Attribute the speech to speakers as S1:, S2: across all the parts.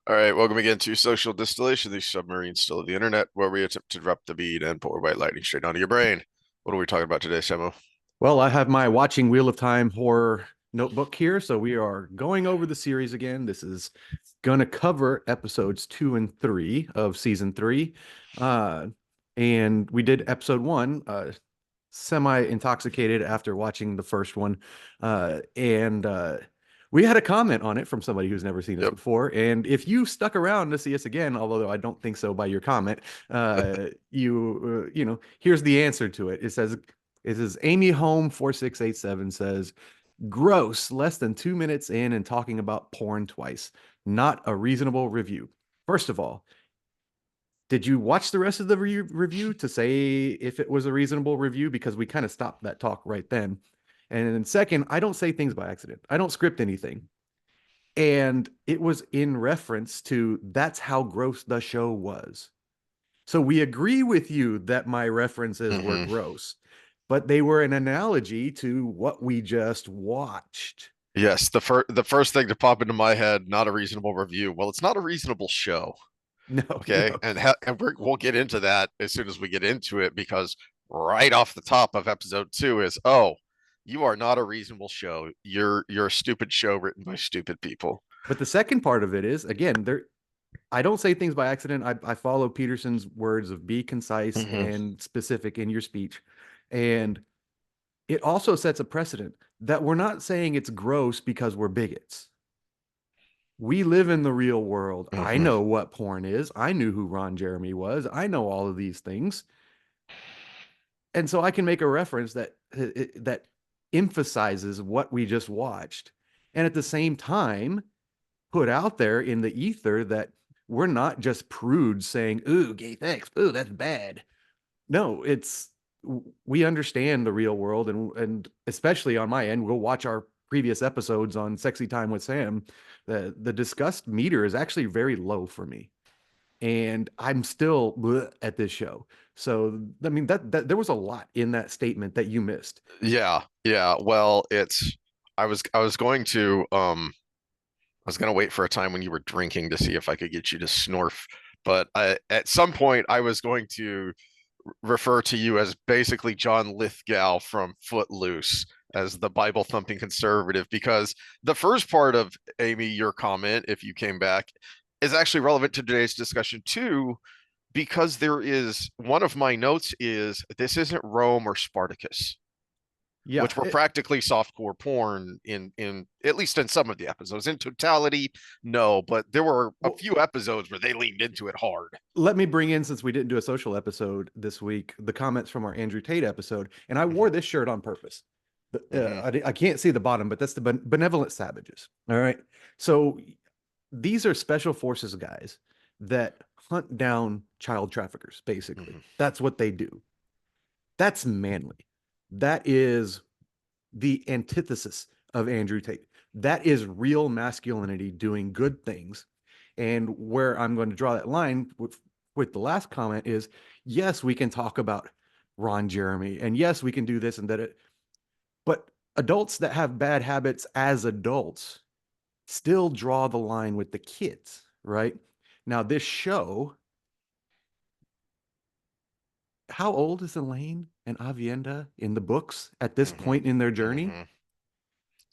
S1: All right, welcome again to Social Distillation, the submarine still of the internet, where we attempt to drop the bead and pour white lightning straight onto your brain. What are we talking about today, Samu?
S2: Well, I have my watching Wheel of Time horror notebook here, so we are going over the series again. This is going to cover episodes 2 and 3 of season 3. Uh, and we did episode 1, semi-intoxicated after watching the first one. And we had a comment on it from somebody who's never seen us
S1: Yep.
S2: before. And if you stuck around to see us again, although I don't think so by your comment, here's the answer to it. It says Amy Home 4687 says, gross, less than 2 minutes in and talking about porn twice. Not a reasonable review. First of all, did you watch the rest of the review to say if it was a reasonable review? Because we kind of stopped that talk right then. And then second, I don't say things by accident. I don't script anything. And it was in reference to that's how gross the show was. So we agree with you that my references were
S1: hmm
S2: gross, but they were an analogy to what we just watched.
S1: Yes, the first thing to pop into my head, not a reasonable review. Well, it's not a reasonable show,
S2: No,
S1: okay?
S2: no.
S1: We'll get into that as soon as we get into it because right off the top of episode 2 is, oh, you are not a reasonable show. You're a stupid show written by stupid people.
S2: But the second part of it is, again, there I don't say things by accident. I follow Peterson's words of be concise
S1: hmm
S2: and specific in your speech. And it also sets a precedent that we're not saying it's gross because we're bigots. We live in the real world. I
S1: hmm
S2: know what porn is. I knew who Ron Jeremy was. I know all of these things. And so I can make a reference that emphasizes what we just watched. And at the same time, put out there in the ether that we're not just prudes saying, ooh, gay sex, ooh, that's bad. No, it's we understand the real world, and especially on my end, we'll watch our previous episodes on Sexy Time with Sam. The disgust meter is actually very low for me, and I'm still bleh at this show. So I mean that there was a lot in that statement that you missed.
S1: Yeah, yeah. Well, I was going to I was gonna wait for a time when you were drinking to see if I could get you to snorf, but at some point I was going to refer to you as basically John Lithgow from Footloose as the Bible thumping conservative because the first part of Amy, your comment, if you came back, is actually relevant to today's discussion too, because there is one of my notes is this isn't Rome or Spartacus,
S2: Yeah,
S1: which were practically softcore porn in at least in some of the episodes. In totality, no, but there were a
S2: well,
S1: few episodes where they leaned into it hard.
S2: let me bring in, since we didn't do a social episode this week, the comments from our Andrew Tate episode, and I
S1: hmm
S2: wore this shirt on purpose.
S1: hmm
S2: I can't see the bottom, but that's the benevolent savages. All right. So these are special forces guys that hunt down child traffickers, basically.
S1: hmm
S2: That's what they do. That's manly. That is the antithesis of Andrew Tate. That is real masculinity doing good things. And where I'm going to draw that line with the last comment is yes, we can talk about Ron Jeremy, and yes, we can do this and that. But adults that have bad habits as adults still draw the line with the kids, right? Now, this show, how old is Elaine and Avienda in the books at this
S1: hmm
S2: point in their journey?
S1: hmm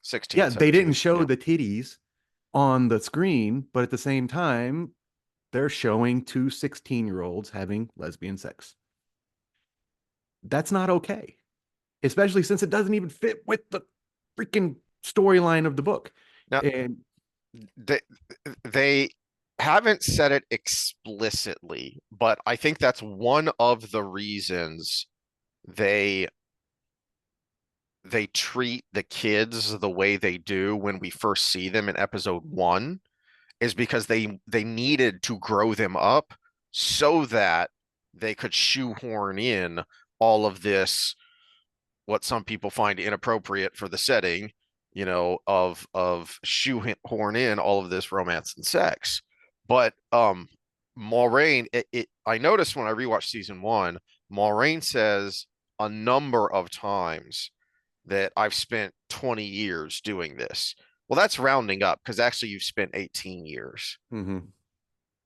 S1: 16,
S2: Yeah, they didn't
S1: 17.
S2: show
S1: Yeah.
S2: the titties on the screen, but at the same time, they're showing two 16-year-olds having lesbian sex. That's not okay, especially since it doesn't even fit with the freaking storyline of the book.
S1: Now,
S2: And
S1: they they haven't said it explicitly, but I think that's one of the reasons they they treat the kids the way they do when we first see them in episode 1 is because they needed to grow them up so that they could shoehorn in all of this what some people find inappropriate for the setting, of shoehorn in all of this romance and sex. But Maureen, I noticed when I rewatched season 1, Maureen says a number of times that I've spent 20 years doing this. Well, that's rounding up because actually you've spent 18 years.
S2: mhm.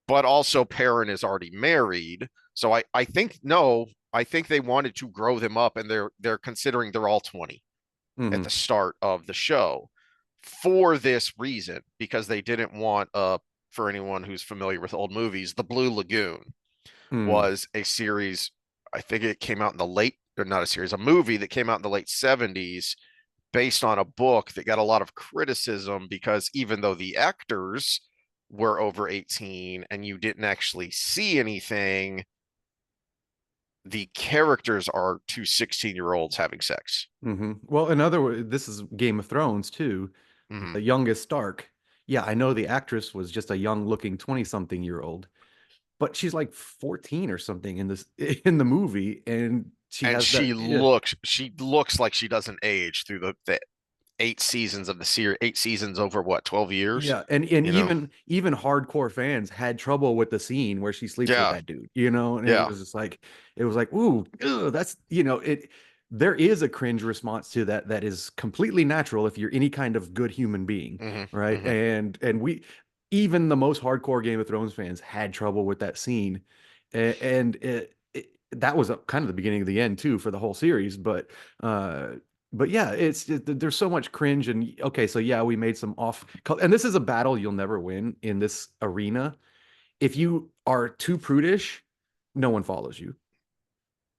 S1: but also Perrin is already married. So I think no, I think they wanted to grow them up, and they're considering they're all 20 at the
S2: Hmm.
S1: start of the show for this reason, because they didn't want for anyone who's familiar with old movies, The Blue Lagoon
S2: Mm.
S1: was a series. I think it came out in the late, or not a series, a movie that came out in the late 70s based on a book that got a lot of criticism because even though the actors were over 18 and you didn't actually see anything, the characters are two 16-year-olds having sex.
S2: Hmm. Well, in other words, this is Game of Thrones too.
S1: Mm-hmm.
S2: The youngest Stark. Yeah, I know the actress was just a young looking 20-something-year-old, but she's like 14 or something in this in the movie, and she
S1: And
S2: has that. Yeah,
S1: she looks like she doesn't age through the 8 seasons of the series, 8 seasons over what, 12 years,
S2: yeah, and
S1: you know?
S2: even hardcore fans had trouble with the scene where she sleeps with
S1: Yeah,
S2: that dude, you know, and
S1: yeah.
S2: it was like, ooh, ugh, that's, you know, it. There is a cringe response to that that is completely natural if you're any kind of good human being,
S1: Hmm.
S2: right?
S1: Hmm.
S2: And we, even the most hardcore Game of Thrones fans had trouble with that scene, and that was kind of the beginning of the end too for the whole series, uh but yeah, there's so much cringe. And okay, so yeah, we made some off, and this is a battle you'll never win in this arena. If you are too prudish, no one follows you.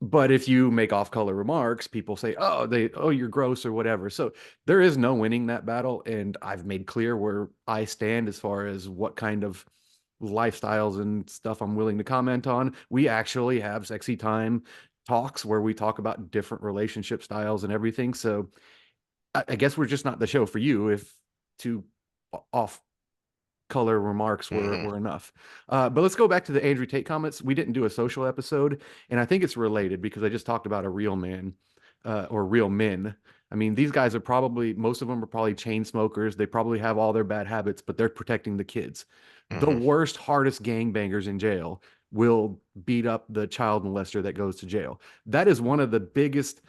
S2: But if you make off-color remarks, people say, "Oh, you're gross" or whatever. So there is no winning that battle, and I've made clear where I stand as far as what kind of lifestyles and stuff I'm willing to comment on. We actually have sexy time talks where we talk about different relationship styles and everything. So I guess we're just not the show for you if two off color remarks
S1: Hmm.
S2: were enough. But let's go back to the Andrew Tate comments. We didn't do a social episode, and I think it's related because I just talked about a real man or real men. I mean, these guys are probably, most of them are probably chain smokers. They probably have all their bad habits, but they're protecting the kids. The
S1: Hmm.
S2: worst, hardest gangbangers in jail will beat up the child molester that goes to jail. That is one of the biggest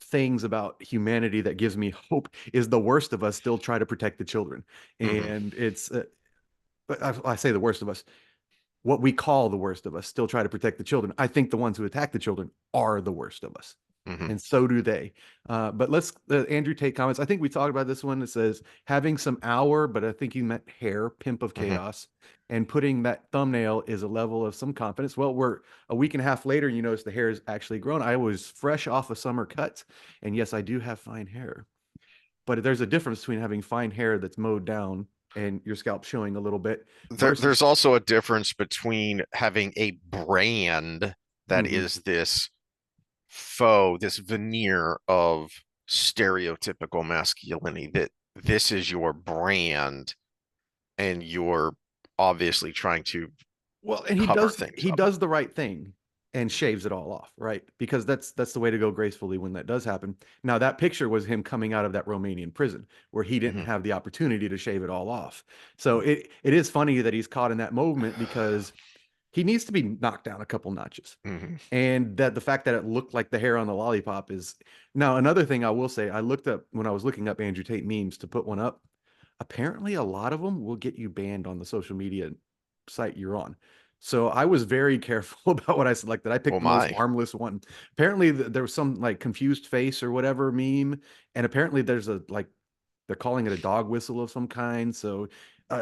S2: things about humanity that gives me hope is the worst of us still try to protect the children.
S1: Hmm.
S2: And but I say the worst of us, what we call the worst of us still try to protect the children. I think the ones who attack the children are the worst of us.
S1: Hmm.
S2: And so do they. But let's, Andrew Tate comments. I think we talked about this one. It says having some hour, but I think you meant hair, pimp of
S1: Hmm.
S2: chaos, and putting that thumbnail is a level of some confidence. Well, we're a week and a half later, and you notice the hair is actually grown. I was fresh off a summer cut, and yes, I do have fine hair. But there's a difference between having fine hair that's mowed down and your scalp showing a little bit
S1: There's
S2: versus.
S1: also a difference between having a brand that
S2: Mhm.
S1: is this faux, this veneer of stereotypical masculinity, that this is your brand and you're obviously trying to
S2: Well, and
S1: cover things
S2: he
S1: up.
S2: does the right thing and shaves it all off, right? Because that's the way to go gracefully when that does happen. Now, that picture was him coming out of that Romanian prison where he didn't
S1: Hmm.
S2: have the opportunity to shave it all off. So it is funny that he's caught in that moment because he needs to be knocked down a couple notches.
S1: Hmm.
S2: And that the fact that it looked like the hair on the lollipop is. Now another thing I will say, I looked up when I was looking up Andrew Tate memes to put one up. Apparently a lot of them will get you banned on the social media site you're on. So I was very careful about what I selected. I
S1: Oh
S2: picked the most
S1: my.
S2: harmless one. Apparently there was some like confused face or whatever meme, and apparently there's a like they're calling it a dog whistle of some kind. So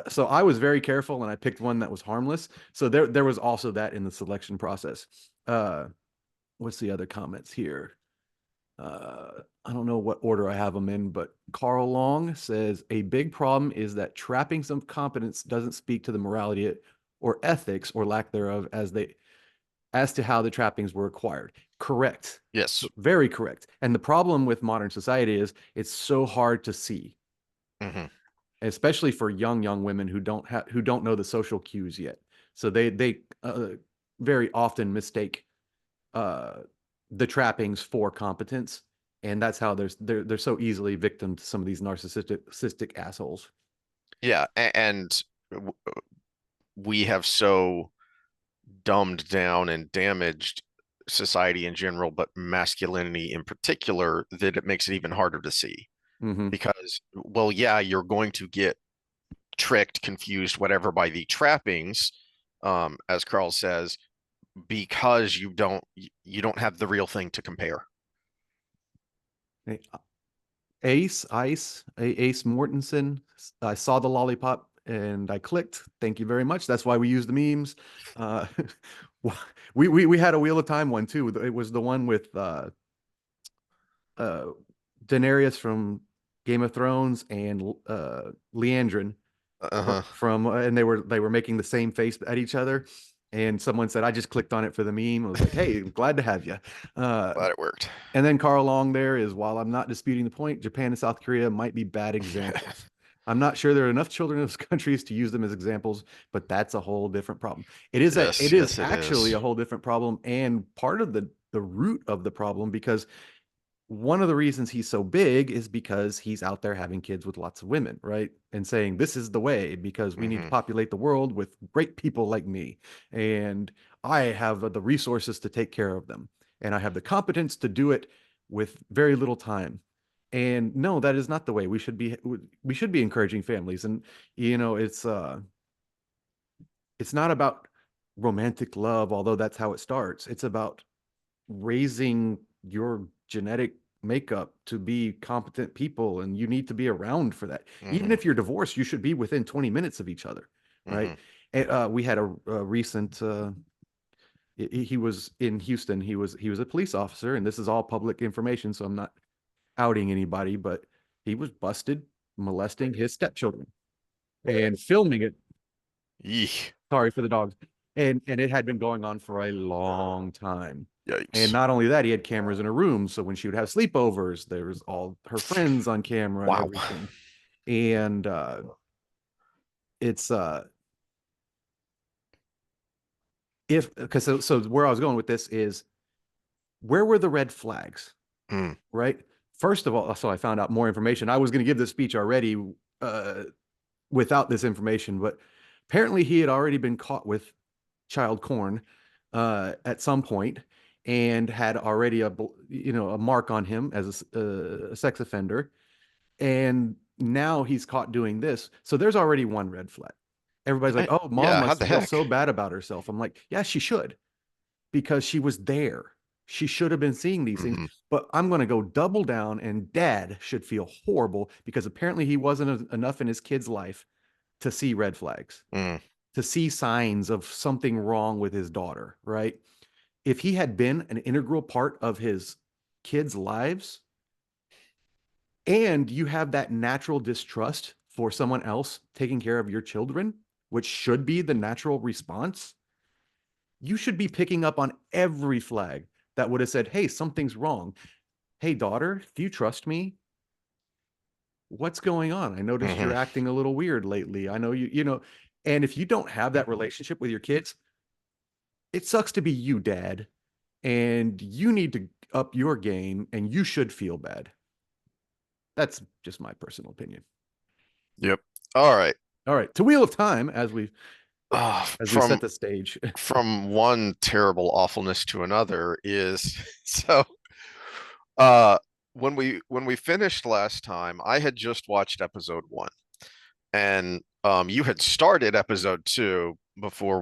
S2: so I was very careful and I picked one that was harmless. So there was also that in the selection process. What's the other comments here? I don't know what order I have them in, but Carl Long says a big problem is that trappings of competence doesn't speak to the morality or ethics or lack thereof as to how the trappings were acquired. Correct.
S1: Yes.
S2: Very correct. And the problem with modern society is it's so hard to see,
S1: Hmm.
S2: especially for young women who don't know the social cues yet. So they very often mistake uh, the trappings for competence, and that's how they're so easily victim to some of these narcissistic assholes.
S1: Yeah, and we have so dumbed down and damaged society in general, but masculinity in particular, that it makes it even harder to see.
S2: Hmm.
S1: Because, well, yeah, you're going to get tricked, confused, whatever by the trappings, as Carl says, because you don't have the real thing to compare.
S2: Hey, Ace Mortensen. I saw the lollipop and I clicked. Thank you very much. That's why we use the memes. Uh, we had a Wheel of Time one too. It was the one with uh, Daenerys from Game of Thrones and Leandrin
S1: Uh-huh.
S2: from and they were making the same face at each other. And someone said, I just clicked on it for the meme. I was like, hey, glad to have you. Uh,
S1: Glad it worked.
S2: and then Carl Long there is, while I'm not disputing the point, Japan and South Korea might be bad examples. I'm not sure there are enough children in those countries to use them as examples, but that's a whole different problem.
S1: Yes,
S2: It is
S1: yes, it
S2: actually
S1: is.
S2: a whole different problem and part of the root of the problem because one of the reasons he's so big is because he's out there having kids with lots of women, right? And saying this is the way because we need to
S1: Hmm.
S2: populate the world with great people like me. And I have the resources to take care of them. And I have the competence to do it with very little time. And no, that is not the way we should be encouraging families. And it's not about romantic love, although that's how it starts. It's about raising your genetic makeup to be competent people, and you need to be around for that. Even
S1: Hmm.
S2: if you're divorced, you should be within 20 minutes of each other, right?
S1: Hmm.
S2: And, we had a recent he was in Houston. He was a police officer, and this is all public information, so I'm not outing anybody, but he was busted molesting his stepchildren and filming it.
S1: Yeesh.
S2: Sorry for the dogs. And it had been going on for a long time. And
S1: Yikes.
S2: not only that, he had cameras in her room. So when she would have sleepovers, there was all her friends on camera and
S1: Wow.
S2: everything. And it's if because so where I was going with this is where were the red flags,
S1: Mm.
S2: right? First of all, so I found out more information. I was going to give this speech already uh, without this information, but apparently he had already been caught with child corn at some point and had already a mark on him as a sex offender, and now he's caught doing this. So there's already one red flag. Everybody's like, "Oh, mom
S1: Yeah, how
S2: must
S1: the
S2: feel
S1: heck?
S2: so bad about herself." I'm like, "Yeah, she should, because she was there. She should have been seeing these things."
S1: Hmm.
S2: But I'm going to go double down, and dad should feel horrible because apparently he wasn't enough in his kid's life to see red flags,
S1: Mm.
S2: to see signs of something wrong with his daughter, right? If he had been an integral part of his kids' lives and you have that natural distrust for someone else taking care of your children, which should be the natural response, you should be picking up on every flag that would have said, hey, something's wrong. Hey, daughter, do you trust me? What's going on? I noticed you're
S1: Hmm.
S2: acting a little weird lately. I know and if you don't have that relationship with your kids, it sucks to be you, dad, and you need to up your game and you should feel bad. That's just my personal opinion.
S1: Yep. All right.
S2: All right, to Wheel of Time
S1: Uh,
S2: as we set
S1: from
S2: the stage.
S1: from one terrible awfulness to another is so uh when we finished last time, I had just watched episode one, and you had started episode two before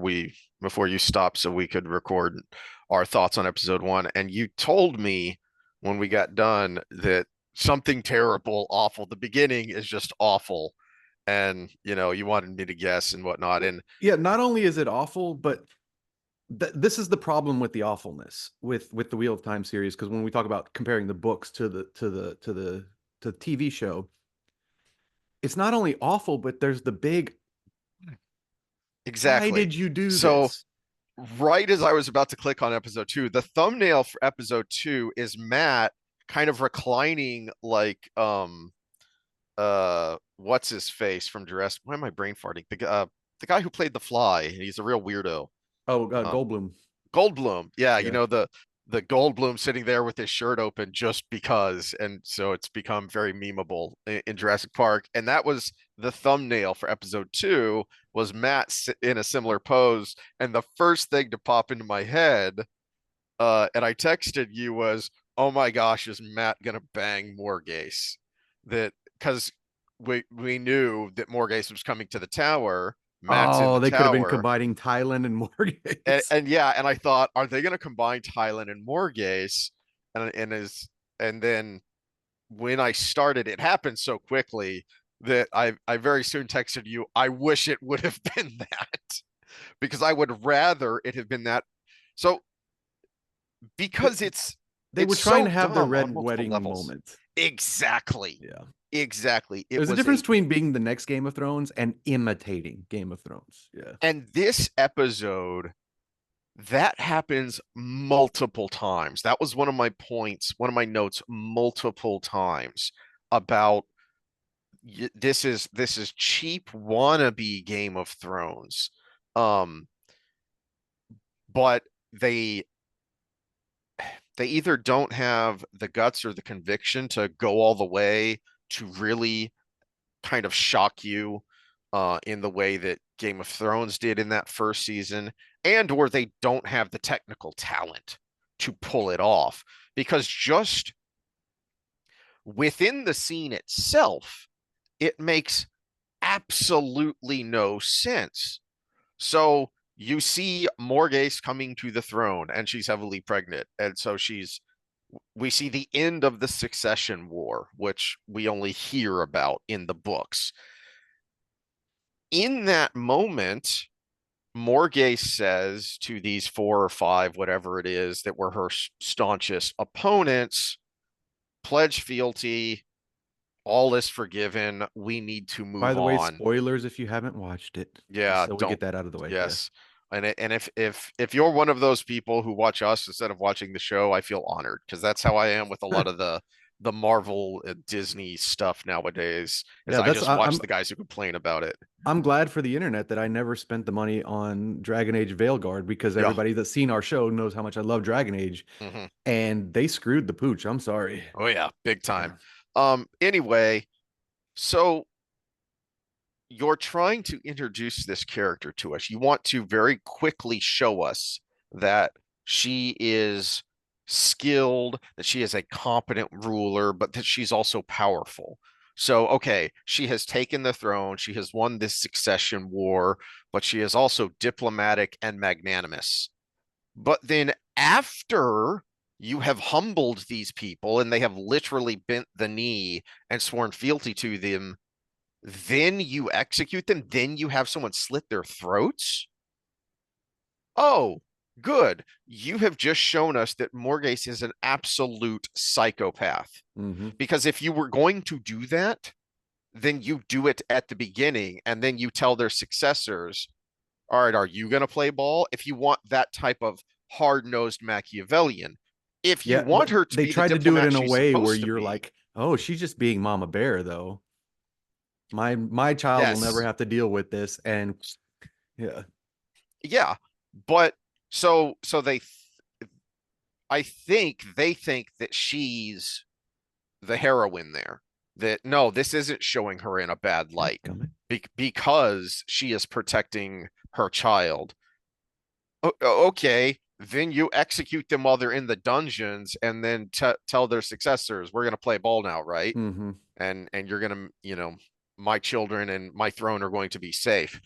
S1: you stopped so we could record our thoughts on episode one, and you told me when we got done that something terrible, awful, the beginning is just awful, and you wanted me to guess and whatnot. And
S2: Yeah, not only is it awful, but this is the problem with the awfulness with the Wheel of Time series, because when we talk about comparing the books to the TV show, it's not only awful, but there's the big, why
S1: exactly.
S2: did you do
S1: So
S2: this?
S1: right as I was about to click on episode two, the thumbnail for episode two is Matt kind of reclining like what's his face from Jurassic. Why am I brain farting? The guy who played the Fly. He's a real weirdo.
S2: Oh,
S1: Uh,
S2: Goldblum.
S1: Goldblum. Yeah,
S2: Yeah.
S1: the Goldblum sitting there with his shirt open just because, and so it's become very memeable in Jurassic Park. And that was the thumbnail for episode two, was Matt in a similar pose. And the first thing to pop into my head, and I texted you, was, "Oh my gosh, is Matt gonna bang Morgase?" That because we knew that Morghese was coming to the tower. Matt's in
S2: Oh,
S1: the
S2: they could have been
S1: tower.
S2: combining Thailand and Morgase.
S1: And yeah, and I thought, are they going to combine Thailand and Morghese? And then when I started, it happened so quickly that I very soon texted you, I wish it would have been that, because I would rather it have been that. So
S2: They,
S1: because
S2: they were
S1: it's
S2: trying
S1: so
S2: to have the
S1: dumb
S2: red
S1: on multiple
S2: wedding
S1: levels.
S2: moment.
S1: Exactly.
S2: Yeah.
S1: Exactly. It
S2: There's a
S1: was
S2: difference
S1: a
S2: between being the next Game of Thrones and imitating Game of Thrones. Yeah.
S1: and this episode that happens multiple times. That was one of my points, one of my notes multiple times about this is cheap wannabe Game of Thrones. Um, but they either don't have the guts or the conviction to go all the way to really kind of shock you in the way that Game of Thrones did in that first season, and or they don't have the technical talent to pull it off. Because just within the scene itself, it makes absolutely no sense. So you see Morghese coming to the throne and she's heavily pregnant. And so we see the end of the succession war, which we only hear about in the books. In that moment, Morghese says to these 4 or 5, whatever it is, that were her staunchest opponents, pledge fealty, all is forgiven. We need to
S2: By
S1: move
S2: the way,
S1: on.
S2: spoilers if you haven't watched it, just
S1: Yeah,
S2: so we
S1: don't.
S2: get that out of the way. Yeah.
S1: Yes. And if you're one of those people who watch us instead of watching the show, I feel honored, because that's how I am with a lot of the Marvel Disney stuff nowadays, is
S2: Yeah,
S1: I
S2: that's
S1: just watch the guys who complain about it.
S2: I'm glad for the internet that I never spent the money on Dragon Age Veilguard, because
S1: Yeah.
S2: everybody that's seen our show knows how much I love Dragon Age,
S1: Hmm.
S2: and they screwed the pooch. I'm sorry.
S1: Oh yeah, big
S2: Yeah.
S1: time. Anyway, so you're trying to introduce this character to us. You want to very quickly show us that she is skilled, that she is a competent ruler, but that she's also powerful. So, okay, she has taken the throne, she has won this succession war, but she is also diplomatic and magnanimous. But then after you have humbled these people and they have literally bent the knee and sworn fealty to them, then you execute them, then you have someone slit their throats. Oh, good. You have just shown us that Morghese is an absolute psychopath.
S2: Mm-hmm.
S1: Because if you were going to do that, then you do it at the beginning and then you tell their successors, all right, are you going to play ball? If you want that type of hard-nosed Machiavellian. If you
S2: Yeah,
S1: want
S2: but
S1: her to
S2: they
S1: be the
S2: tried to do it
S1: diplomat
S2: in a
S1: she's
S2: way where
S1: supposed to
S2: you're
S1: be,
S2: like, oh, she's just being Mama Bear, though. My child will never
S1: yes,
S2: have to deal with this, and yeah,
S1: yeah, but I think they think that she's the heroine there. That no, this isn't showing her in a bad light because she is protecting her child. Okay, then you execute them while they're in the dungeons, and then tell their successors, "We're gonna play ball now, right?
S2: mm-hmm.
S1: And you're gonna, my children and my throne are going to be safe."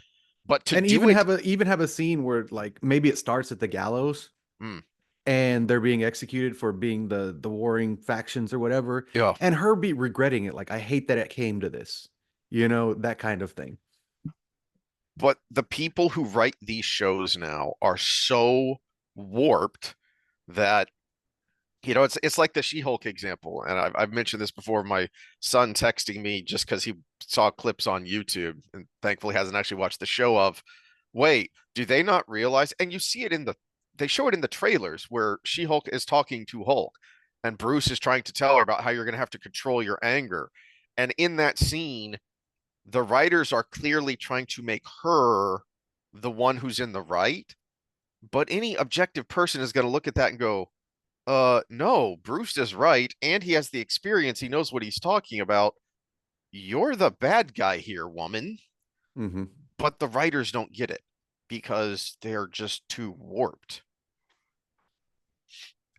S1: But to
S2: And
S1: do it,
S2: even have a scene where like maybe it starts at the gallows
S1: mm,
S2: and they're being executed for being the warring factions or whatever,
S1: yeah.
S2: and her be regretting it, like, I hate that it came to this, that kind of thing.
S1: But the people who write these shows now are so warped that it's like the She-Hulk example, and I've mentioned this before. My son texting me just because he saw clips on YouTube and thankfully hasn't actually watched the show of, wait, do they not realize? And you see it they show it in the trailers where She-Hulk is talking to Hulk, and Bruce is trying to tell her about how you're going to have to control your anger. And in that scene, the writers are clearly trying to make her the one who's in the right, but any objective person is going to look at that and go, no, Bruce is right, and he has the experience. He knows what he's talking about. You're the bad guy here, woman.
S2: Mm-hmm.
S1: But the writers don't get it because they're just too warped.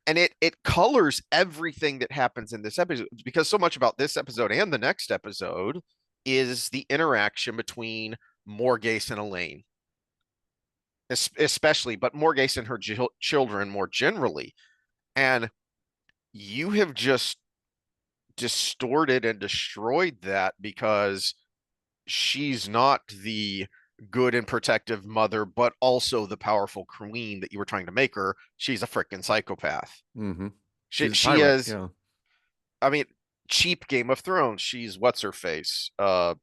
S1: And it colors everything that happens in this episode, because so much about this episode and the next episode is the interaction between Morgase and Elaine, especially, but Morgase and her children more generally. And you have just distorted and destroyed that because she's not the good and protective mother, but also the powerful queen that you were trying to make her. She's a freaking psychopath.
S2: Mm-hmm.
S1: She
S2: She's a
S1: she
S2: tyrant.
S1: is.
S2: Yeah.
S1: I mean, cheap Game of Thrones. She's what's her face.
S2: Oh,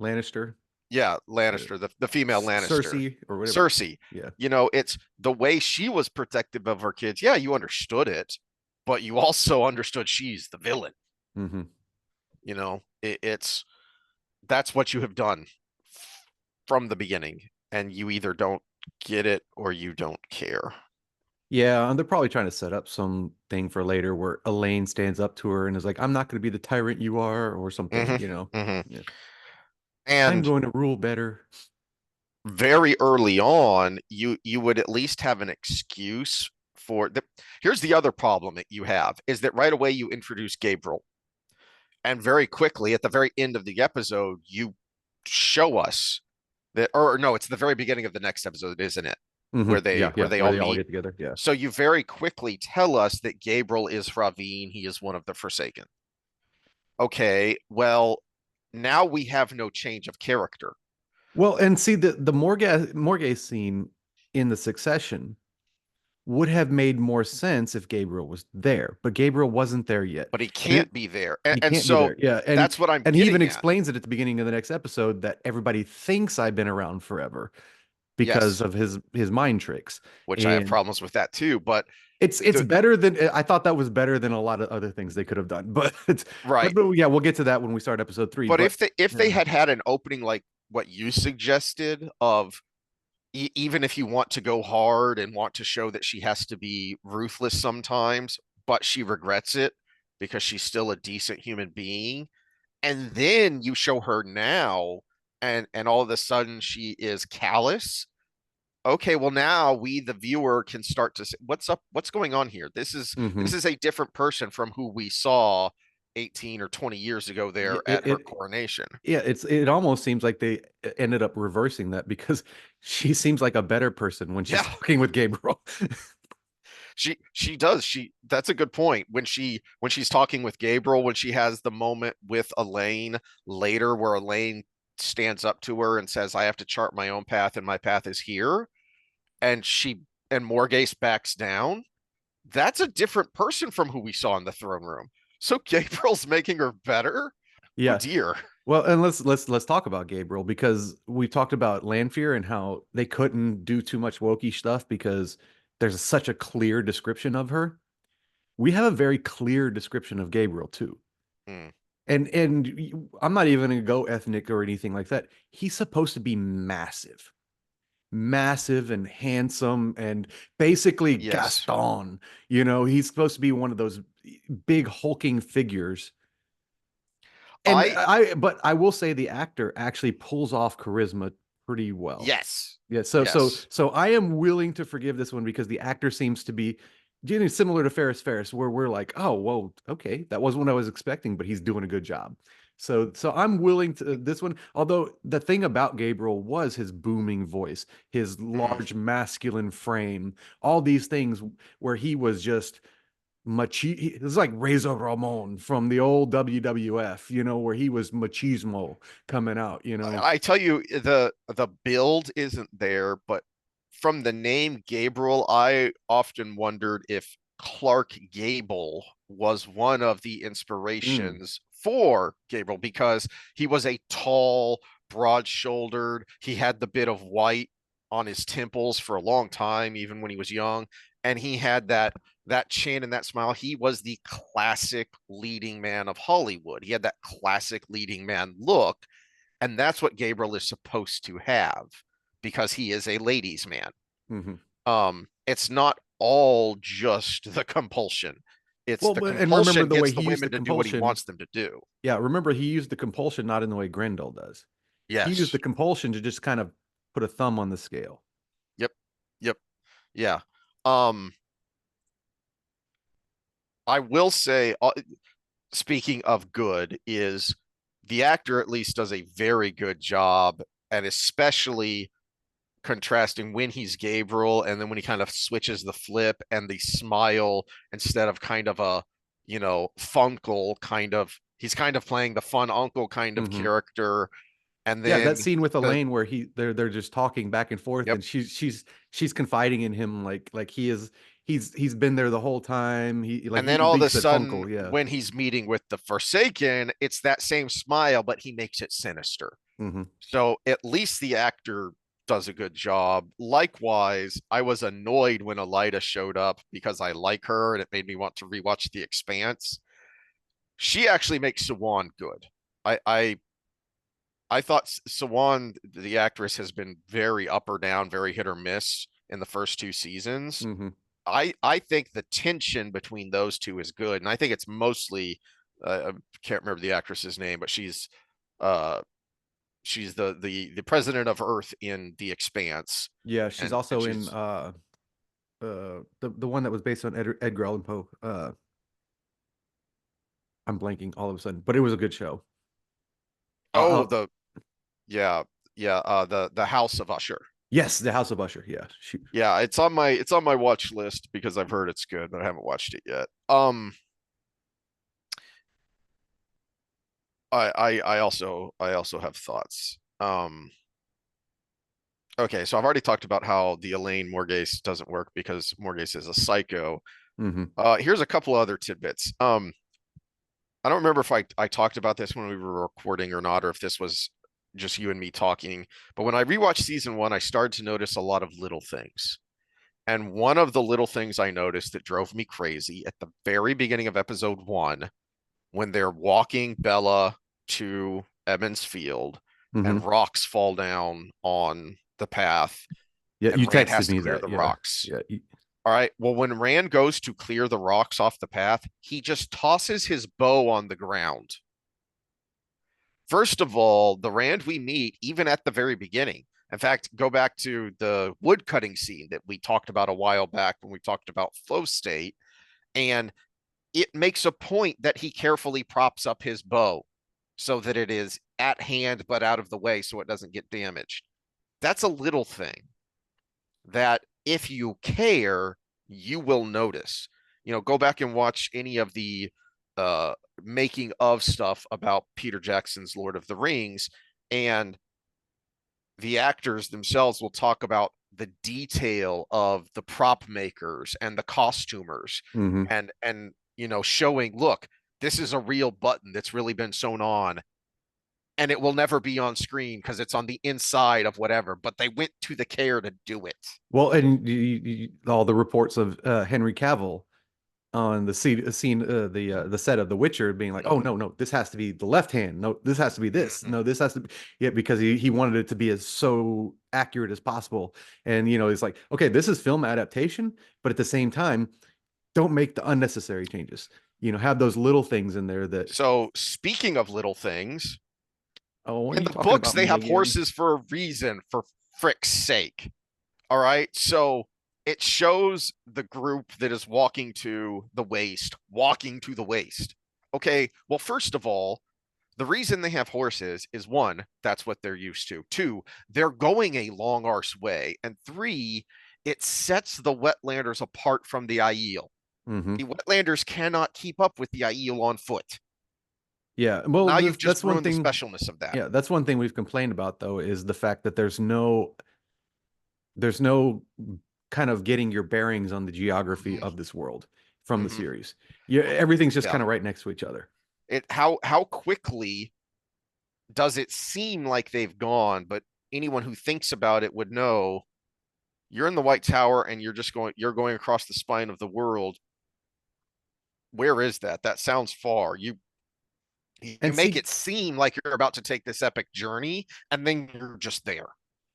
S2: Lannister,
S1: Yeah,
S2: uh,
S1: Lannister, the female Lannister,
S2: Cersei, or whatever.
S1: Cersei.
S2: Yeah.
S1: You know, it's the way she was protective of her kids. Yeah, you understood it, but you also understood she's the villain.
S2: Mm-hmm.
S1: You know, it's that's what you have done from the beginning, and you either don't get it or you don't care.
S2: Yeah, and they're probably trying to set up something for later where Elaine stands up to her and is like, "I'm not going to be the tyrant you are," or something.
S1: Hmm. Hmm.
S2: Yeah. I'm
S1: And
S2: going to rule better.
S1: very early on, you would at least have an excuse for the. Here's the other problem that you have is that right away you introduce Gabriel, and very quickly at the very end of the episode, you show us that, or no, it's the very beginning of the next episode, isn't it?
S2: Hmm.
S1: Where they
S2: Yeah,
S1: where
S2: yeah,
S1: they
S2: where
S1: all
S2: they all
S1: meet.
S2: get together. Yeah.
S1: So you very quickly tell us that Gabriel is Ravine. He is one of the Forsaken. Okay, well, now we have no change of character.
S2: Well, and see the Morgue scene in the Succession would have made more sense if Gabriel was there, but Gabriel wasn't there yet.
S1: But he
S2: And it,
S1: can't be there.
S2: he
S1: And
S2: can't be
S1: so
S2: there. Yeah,
S1: that's what I'm
S2: and he even
S1: getting at.
S2: explains it at the beginning of the next episode that everybody thinks I've been around forever because
S1: Yes,
S2: of his mind tricks.
S1: which I have
S2: And
S1: problems with that too. But
S2: it's
S1: the
S2: better than I thought that was better than a lot of other things they could have done. But
S1: right.
S2: but yeah, we'll get to that when we start episode 3.
S1: But
S2: But
S1: if they
S2: yeah.
S1: had had an opening like what you suggested of even if you want to go hard and want to show that she has to be ruthless sometimes, but she regrets it because she's still a decent human being, and then you show her now and all of a sudden she is callous. Okay, well now we the viewer can start to say, what's up, what's going on here? This is
S2: Hmm.
S1: this is a different person from who we saw 18 or 20 years ago there
S2: it,
S1: at her
S2: it
S1: coronation.
S2: Yeah, it almost seems like they ended up reversing that because she seems like a better person when she's
S1: Yeah,
S2: talking with Gabriel.
S1: she does. That's a good point. When she's talking with Gabriel, when she has the moment with Elaine later where Elaine stands up to her and says, I have to chart my own path and my path is here, and she and Morgase backs down. That's a different person from who we saw in the throne room. So Gabriel's making her better. Oh
S2: Yeah.
S1: dear.
S2: Well, and let's talk about Gabriel because we talked about Lanfear and how they couldn't do too much wokey stuff because there's such a clear description of her. We have a very clear description of Gabriel too.
S1: Hmm.
S2: And I'm not even gonna go ethnic or anything like that. He's supposed to be massive. Massive and handsome and basically
S1: Yes.
S2: Gaston. He's supposed to be one of those big hulking figures. And
S1: I
S2: but I will say the actor actually pulls off charisma pretty well.
S1: yes.
S2: Yeah,
S1: Yes.
S2: so I am willing to forgive this one because the actor seems to be doing similar to Ferris, where we're like, oh, well, okay, that wasn't what I was expecting, but he's doing a good job. So I'm willing to this one. Although the thing about Gabriel was his booming voice, his
S1: Mm.
S2: large masculine frame, all these things where he was just it's like Razor Ramon from the old WWF, where he was machismo coming out.
S1: I tell you, the build isn't there, but from the name Gabriel, I often wondered if Clark Gable was one of the
S2: Mm,
S1: inspirations for Gabriel because he was a tall, broad-shouldered. He had the bit of white on his temples for a long time, even when he was young, and he had that chin and that smile. He was the classic leading man of Hollywood. He had that classic leading man look, and that's what Gabriel is supposed to have because he is a ladies' man.
S2: hmm.
S1: It's not all just the compulsion. It's
S2: Well,
S1: the
S2: and remember
S1: compulsion
S2: the way
S1: gets
S2: he
S1: the
S2: used the
S1: women to do what he
S2: compulsion.
S1: wants them to do.
S2: Yeah, remember he used the compulsion not in the way Grendel does. He used the
S1: Yes.
S2: compulsion to just kind of put a thumb on the scale.
S1: Yep. Yep. Yeah. Um, I will say, speaking of good, is the actor at least does a very good job, and especially contrasting when he's Gabriel and then when he kind of switches the flip and the smile instead of kind of a, funkle kind of, he's kind of playing the fun uncle kind of
S2: Hmm.
S1: character. And
S2: Yeah,
S1: then
S2: that scene with
S1: the,
S2: Elaine where they're just talking back and forth,
S1: yep.
S2: and she's confiding in him like he's been there the whole time. He like
S1: And then all of
S2: you
S1: a
S2: said
S1: sudden,
S2: Funkle, yeah.
S1: when he's meeting with the Forsaken, it's that same smile, but he makes it sinister.
S2: Hmm.
S1: So at least the actor does a good job. Likewise, I was annoyed when Elida showed up because I like her and it made me want to rewatch The Expanse. She actually makes Sawan good. I I I thought Sawan, the actress, has been very up or down, very hit or miss in the first two seasons.
S2: Hmm.
S1: I think the tension between those two is good, and I think it's mostly I can't remember the actress's name, but uh she's the president of Earth in The Expanse,
S2: Yeah, she's
S1: and
S2: also in
S1: she's
S2: the one that was based on Edgar Allan Poe. I'm blanking all of a sudden, but it was a good show.
S1: oh
S2: I'll
S1: the yeah yeah the House of Usher.
S2: Yes, The House of Usher. Yeah,
S1: Yeah, it's on my watch list because I've heard it's good, but I haven't watched it yet. I also have thoughts. Okay, so I've already talked about how the Elaine Morgase doesn't work because Morgase is a psycho.
S2: hmm
S1: Here's a couple other tidbits. I don't remember if I talked about this when we were recording or not, or if this was just you and me talking. But when I rewatched season one, I started to notice a lot of little things. And one of the little things I noticed that drove me crazy at the very beginning of episode one, when they're walking Bella to Emmons Field
S2: hmm
S1: and rocks fall down on the path
S2: Yeah, you
S1: and Rand
S2: texted
S1: has to
S2: me
S1: clear
S2: that.
S1: the
S2: Yeah,
S1: rocks.
S2: yeah.
S1: All right. Well, when Rand goes to clear the rocks off the path, he just tosses his bow on the ground. First of all, the Rand we meet, even at the very beginning, in fact, go back to the woodcutting scene that we talked about a while back when we talked about flow state, and it makes a point that he carefully props up his bow so that it is at hand but out of the way so it doesn't get damaged. That's a little thing that if you care, you will notice. Go back and watch any of the uh, making of stuff about Peter Jackson's Lord of the Rings, and the actors themselves will talk about the detail of the prop makers and the costumers
S2: hmm
S1: and showing, look, this is a real button that's really been sewn on and it will never be on screen because it's on the inside of whatever, but they went to the care to do it.
S2: Well, and all the reports of Henry Cavill on the set of The Witcher being like, oh
S1: Mm-hmm.
S2: no, no, this has to be the left hand. No, this has to be this.
S1: Mm-hmm.
S2: No, this has to be yeah, because he wanted it to be as so accurate as possible. And it's like, okay, this is film adaptation, but at the same time, don't make the unnecessary changes. Have those little things in there that,
S1: So speaking of little things,
S2: oh, what are
S1: in
S2: you
S1: the
S2: talking
S1: books
S2: about
S1: they
S2: me
S1: have
S2: again?
S1: horses for a reason, for frick's sake. All right. So it shows the group that is walking to the waste. Okay. Well, first of all, the reason they have horses is one, that's what they're used to. Two, they're going a long arse way. And three, it sets the wetlanders apart from the Aiel.
S2: Hmm.
S1: The wetlanders cannot keep up with the Aiel on foot.
S2: Yeah,
S1: Well,
S2: well,
S1: now you've just
S2: that's one
S1: ruined the
S2: thing.
S1: specialness of that.
S2: Yeah, that's one thing we've complained about though is the fact that there's no kind of getting your bearings on the geography
S1: Mm-hmm.
S2: of this world from the
S1: Mm-hmm.
S2: series. Yeah, everything's just
S1: Yeah.
S2: kind of right next to each other.
S1: How quickly does it seem like they've gone, but anyone who thinks about it would know you're in the White Tower and you're going across the spine of the world. Where is that? That sounds far. You
S2: And
S1: make
S2: see,
S1: it seem like you're about to take this epic journey, and then you're just there.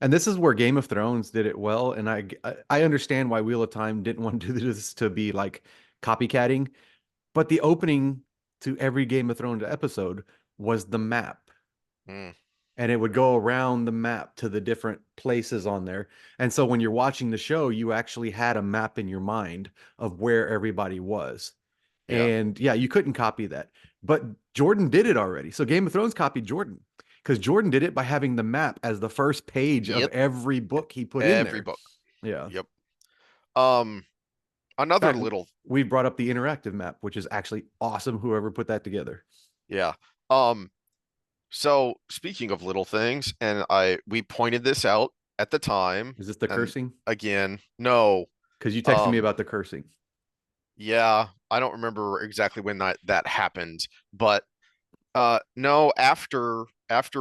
S2: and this is where Game of Thrones did it well, and I understand why Wheel of Time didn't want to do this to be like copycatting, but the opening to every Game of Thrones episode was the map.
S1: Mm,
S2: And it would go around the map to the different places on there. And so when you're watching the show, you actually had a map in your mind of where everybody was.
S1: yeah.
S2: And yeah, you couldn't copy that. But Jordan did it already. So Game of Thrones copied Jordan because Jordan did it by having the map as the first page of
S1: Yep.
S2: every book he put in
S1: Every
S2: there.
S1: book.
S2: Yeah.
S1: Yep. Um,
S2: In
S1: another
S2: fact,
S1: little,
S2: we brought up the interactive map, which is actually awesome. Whoever put that together.
S1: yeah. So speaking of little things, and we pointed this out at the time,
S2: Is this the
S1: and
S2: cursing?
S1: again, no.
S2: Because you texted me
S1: Um,
S2: about the cursing.
S1: yeah, I don't remember exactly when that happened, but no, after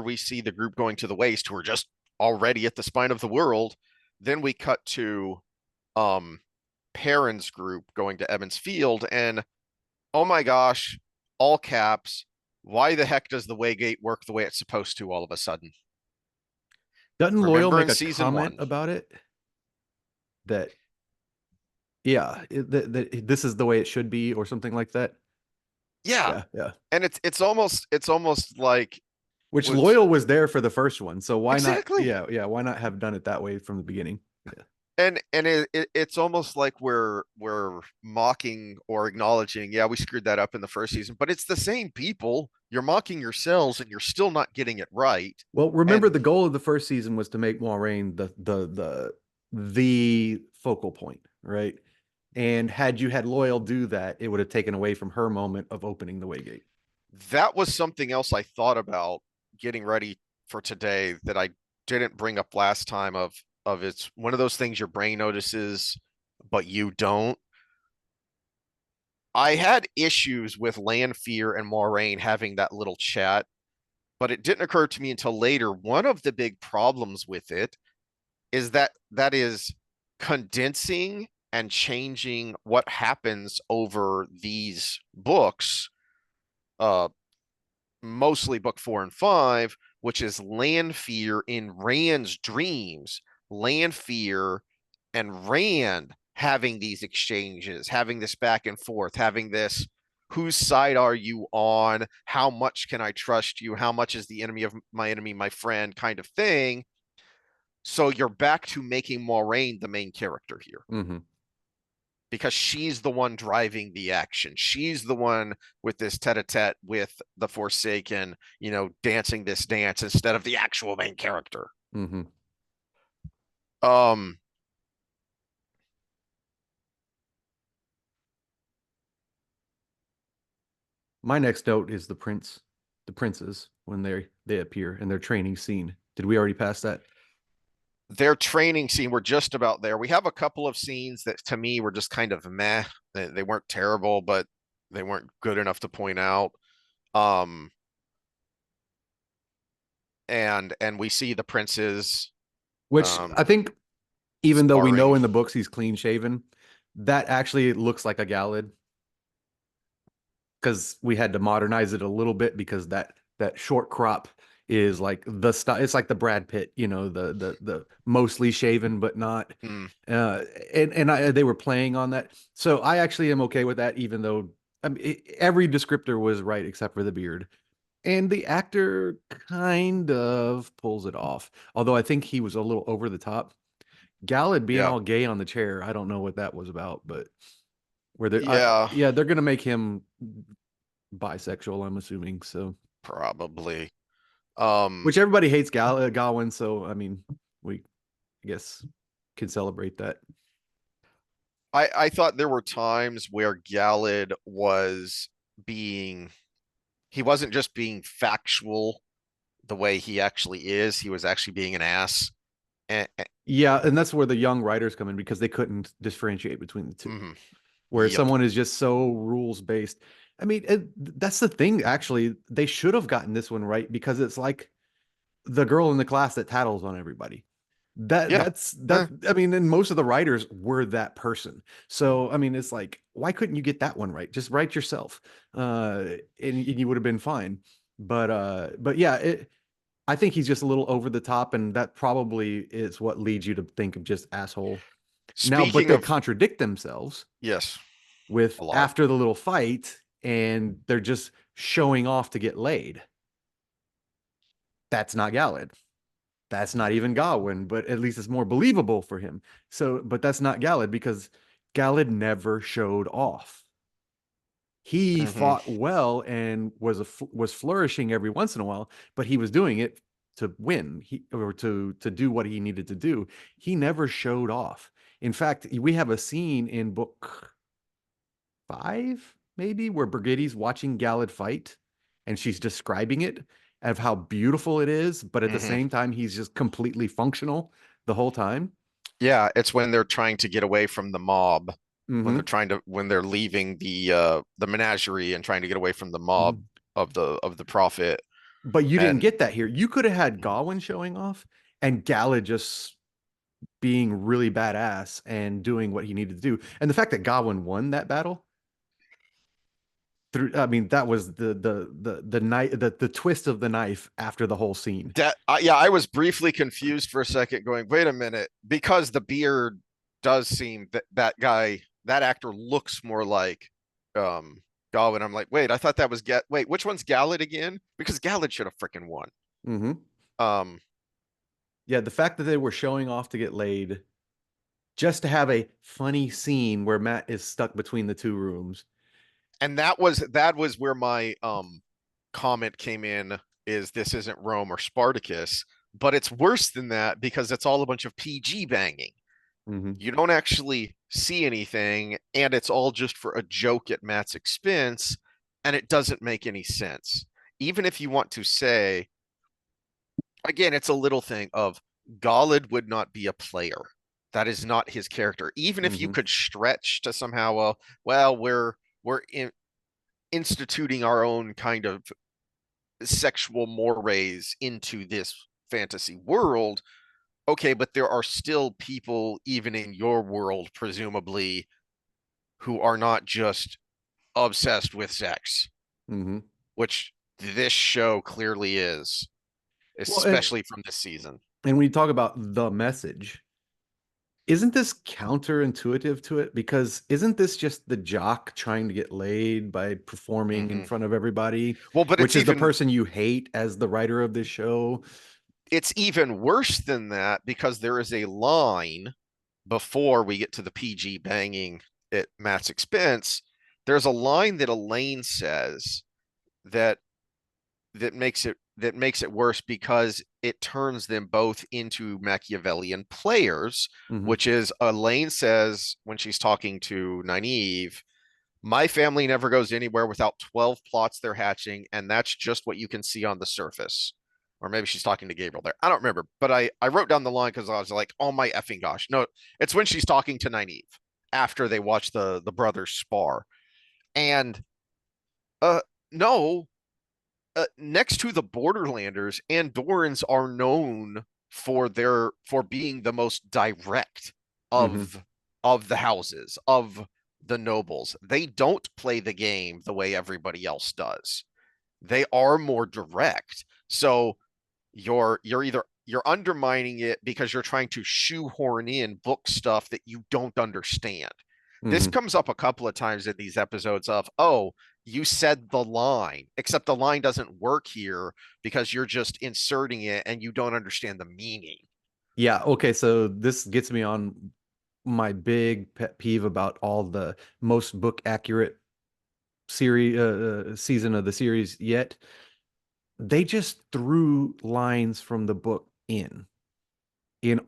S1: we see the group going to the waste, who are just already at the spine of the world, then we cut to um Perrin's group going to Evans Field, and oh my gosh, all caps, why the heck does the Waygate work the way it's supposed to all of a sudden?
S2: Doesn't Loyal
S1: Remember
S2: make
S1: in
S2: a
S1: season
S2: comment
S1: one?
S2: about it? That, yeah, that this is the way it should be, or something like that.
S1: Yeah.
S2: Yeah, yeah.
S1: And it's almost like
S2: Which
S1: was
S2: Loyal was there for the first one, so why not?
S1: exactly.
S2: Yeah, yeah. Why not have done it that way from the beginning? Yeah.
S1: And it's almost like we're mocking or acknowledging, yeah, we screwed that up in the first season, but it's the same people. You're mocking yourselves and you're still not getting it right.
S2: Well, remember
S1: And
S2: the goal of the first season was to make Moiraine the focal point, right? And had you had Loyal do that, it would have taken away from her moment of opening the Waygate.
S1: that was something else I thought about getting ready for today that I didn't bring up last time of it's one of those things your brain notices, but you don't. I had issues with Lanfear and Moraine having that little chat, but it didn't occur to me until later. One of the big problems with it is that is condensing and changing what happens over these books, uh, mostly book 4 and 5, which is Lanfear in Rand's dreams. Lanfear and Rand having these exchanges, having this back and forth, having this whose side are you on? How much can I trust you? How much is the enemy, my friend kind of thing? So you're back to making Moraine the main character here
S2: Mm-hmm.
S1: because she's the one driving the action. She's the one with this tete-a-tete with the Forsaken, dancing this dance instead of the actual main character.
S2: Mm-hmm.
S1: Um,
S2: My next note is the princes when they appear in their training scene. Did we already pass that?
S1: their training scene, we're just about there. We have a couple of scenes that to me were just kind of meh. They weren't terrible, but they weren't good enough to point out. Um, and we see the princes
S2: Which I
S1: um
S2: think, even though we know
S1: sparring.
S2: in the books he's clean shaven, that actually looks like a Gallad, because we had to modernize it a little bit because that short crop is like the style. It's like the Brad Pitt, the mostly shaven but not.
S1: Mm,
S2: Uh, they were playing on that, so I actually am okay with that. Even though, I mean, every descriptor was right except for the beard, and the actor kind of pulls it off. Although I think he was a little over the top. Gallad being
S1: yeah.
S2: all gay on the chair, I don't know what that was about, but
S1: Yeah,
S2: yeah, they're gonna make him bisexual, I'm assuming. So,
S1: probably. Um
S2: which everybody hates Gawain, so I mean, we, I guess, can celebrate that.
S1: I thought there were times where Galad was being he wasn't just being factual the way he actually is. He was actually being an ass. And
S2: Yeah, and that's where the young writers come in because they couldn't differentiate between the two.
S1: mhm.
S2: Where
S1: Yep.
S2: someone is just so rules based. I mean, that's the thing. Actually, they should have gotten this one right because it's like the girl in the class that tattles on everybody. That
S1: Yeah.
S2: that's
S1: Eh.
S2: that. I mean, and most of the writers were that person. So I mean, it's like, why couldn't you get that one right? Just write yourself, and you would have been fine. But yeah, I think he's just a little over the top, and that probably is what leads you to think of just asshole. Now, but
S1: Speaking
S2: they
S1: of,
S2: contradict themselves
S1: yes,
S2: with
S1: a lot.
S2: after the little fight, and they're just showing off to get laid. That's not Gallad. That's not even Gawain, but at least it's more believable for him. So, but that's not Gallad because Gallad never showed off. He
S1: Hmm.
S2: fought well and was flourishing every once in a while, but he was doing it to win, or to do what he needed to do. He never showed off. In fact, we have a scene in book 5, maybe, where Brigidi's watching Galad fight, and she's describing it of how beautiful it is, but at the
S1: Hmm.
S2: same time, he's just completely functional the whole time.
S1: Yeah, it's when they're trying to get away from the mob,
S2: Hmm.
S1: when they're leaving the menagerie and trying to get away from the mob
S2: Hmm.
S1: of the prophet.
S2: But you didn't
S1: And
S2: get that here. You could have had Gawain showing off and Galad just being really badass and doing what he needed to do. And the fact that Gawain won that battle through, I mean, that was the knife, the twist of the knife after the whole scene.
S1: that yeah, I was briefly confused for a second, going, wait a minute, because the beard does seem that that guy, that actor looks more like um Galvin. I'm like, wait, I thought that was wait, which one's Galad again? Because Galad should have freaking won.
S2: Hmm.
S1: Um,
S2: Yeah, the fact that they were showing off to get laid just to have a funny scene where Matt is stuck between the two rooms.
S1: and that was where my comment came in, is this isn't Rome or Spartacus, but it's worse than that because it's all a bunch of PG banging.
S2: Hmm.
S1: You don't actually see anything, and it's all just for a joke at Matt's expense, and it doesn't make any sense. Even if you want to say, again, it's a little thing of Golid would not be a player. That is not his character. Even if you
S2: Hmm.
S1: could stretch to somehow, well, we're instituting our own kind of sexual mores into this fantasy world. Okay, but there are still people, even in your world, presumably, who are not just obsessed with sex,
S2: Hmm.
S1: which this show clearly is,
S2: Well, and
S1: especially from this season.
S2: and when you talk about the message, isn't this counterintuitive to it? Because isn't this just the jock trying to get laid by performing in
S1: Hmm.
S2: front of everybody,
S1: Well, but
S2: which is the person you hate as the writer of this show?
S1: it's even worse than that, because there is a line before we get to the PG banging at Matt's expense. There's a line that Elaine says that that makes it worse, because it turns them both into Machiavellian players,
S2: Hmm.
S1: which is, Elaine says when she's talking to Nynaeve, my family never goes anywhere without 12 plots they're hatching, and that's just what you can see on the surface. Or maybe she's talking to Gabriel there. I don't remember, but I wrote down the line because I was like, oh my effing gosh. No, it's when she's talking to Nynaeve after they watch the brothers spar. And uh no, next to the Borderlanders, Andorans are known for being the most direct
S2: Hmm.
S1: of the houses, of the nobles. They don't play the game the way everybody else does. They are more direct. So you're undermining it because you're trying to shoehorn in book stuff that you don't understand. This
S2: Hmm.
S1: comes up a couple of times in these episodes of, oh, you said the line, except the line doesn't work here because you're just inserting it and you don't understand the meaning.
S2: Yeah, okay, so this gets me on my big pet peeve about all the most book accurate series season of the series yet. They just threw lines from the book in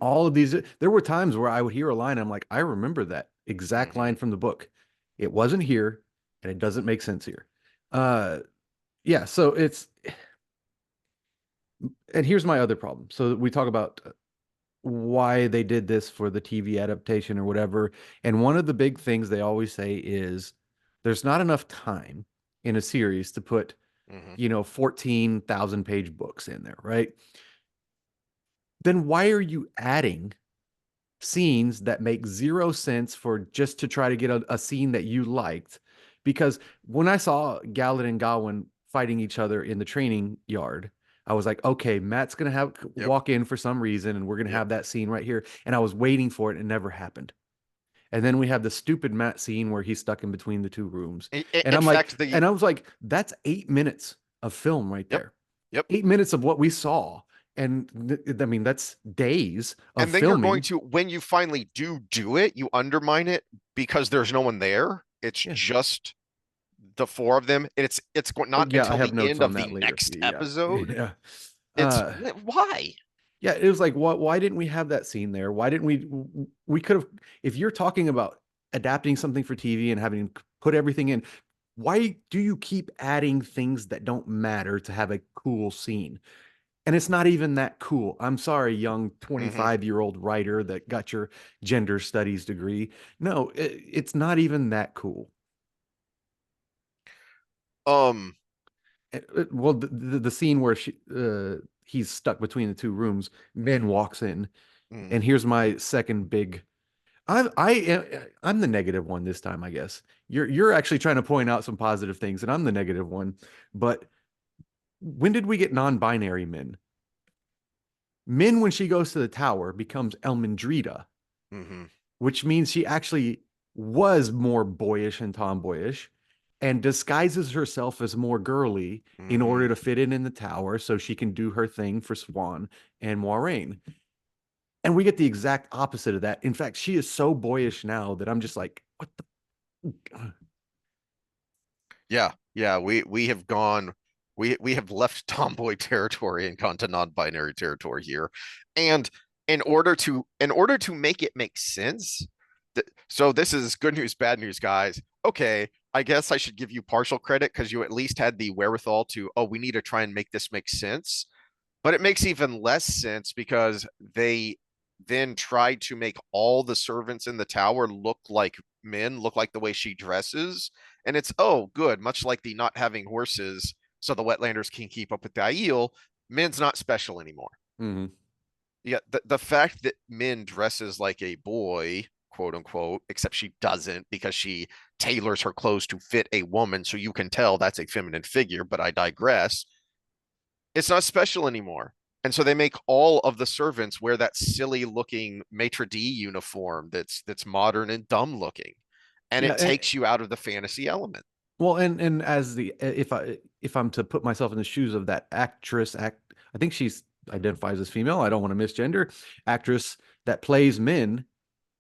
S2: all of these. There were times where I would hear a line, I'm like, I remember that exact line
S1: Mm-hmm.
S2: from the book. It wasn't here, and it doesn't make sense here. Uh, yeah, so it's, and here's my other problem. So we talk about why they did this for the TV adaptation or whatever. And one of the big things they always say is there's not enough time in a series to put,
S1: Mm-hmm.
S2: 14,000 page books in there, right? Then why are you adding scenes that make zero sense for just to try to get a scene that you liked? Because when I saw Galad and Gawain fighting each other in the training yard, I was like, okay, Matt's gonna have
S1: Yep.
S2: walk in for some reason, and we're gonna
S1: Yep.
S2: have that scene right here. And I was waiting for it, and it never happened. And then we have the stupid Matt scene where he's stuck in between the two rooms. And
S1: In
S2: I'm like,
S1: fact, the
S2: and I was like, that's 8 minutes of film right
S1: yep.
S2: there.
S1: Yep.
S2: 8 minutes of what we saw. And I mean, that's days of
S1: And then you're going
S2: filming.
S1: to, when you finally do it, you undermine it because there's no one there. It's
S2: Yeah.
S1: just the four of them, and not
S2: Yeah, I
S1: until
S2: have
S1: the
S2: notes
S1: end
S2: on
S1: of
S2: that
S1: the
S2: later.
S1: next
S2: Yeah.
S1: episode.
S2: Yeah.
S1: It's
S2: Uh
S1: why?
S2: yeah, it was like why didn't we have that scene there? Why didn't we could have, if you're talking about adapting something for TV and having put everything in, why do you keep adding things that don't matter to have a cool scene? And it's not even that cool. I'm sorry, young
S1: Hmm.
S2: 25-year-old writer that got your gender studies degree. No, it's not even that cool.
S1: Um,
S2: Well, the scene where he's stuck between the two rooms, Min walks in,
S1: mm,
S2: and here's my second big. I'm the negative one this time, I guess. You're actually trying to point out some positive things, and I'm the negative one. But when did we get non-binary Min? Min, when she goes to the tower, becomes Elmendrita,
S1: hmm.
S2: which means she actually was more boyish and tomboyish and disguises herself as more girly in
S1: Hmm.
S2: order to fit in the tower so she can do her thing for Swan and Moiraine. And we get the exact opposite of that. In fact, she is so boyish now that I'm just like, what the?
S1: Yeah, yeah, we have gone, we have left tomboy territory and gone to non-binary territory here. And in order to make it make sense, so this is good news, bad news, guys. Okay, I guess I should give you partial credit because you at least had the wherewithal to, oh, we need to try and make this make sense. But it makes even less sense because they then tried to make all the servants in the tower look like men, look like the way she dresses. And it's, oh, good. Much like the not having horses, so the wetlanders can keep up with the Aiel, Min's not special anymore.
S2: Mhm.
S1: Yeah, the fact that Min dresses like a boy, quote unquote, except she doesn't because she tailors her clothes to fit a woman, so you can tell that's a feminine figure, but I digress. It's not special anymore. And so they make all of the servants wear that silly looking maitre d uniform that's modern and dumb looking. And
S2: Yeah,
S1: it takes you out of the fantasy element.
S2: well, and as the if I'm to put myself in the shoes of that actress, I think she's identifies as female. I don't want to misgender actress that plays Min.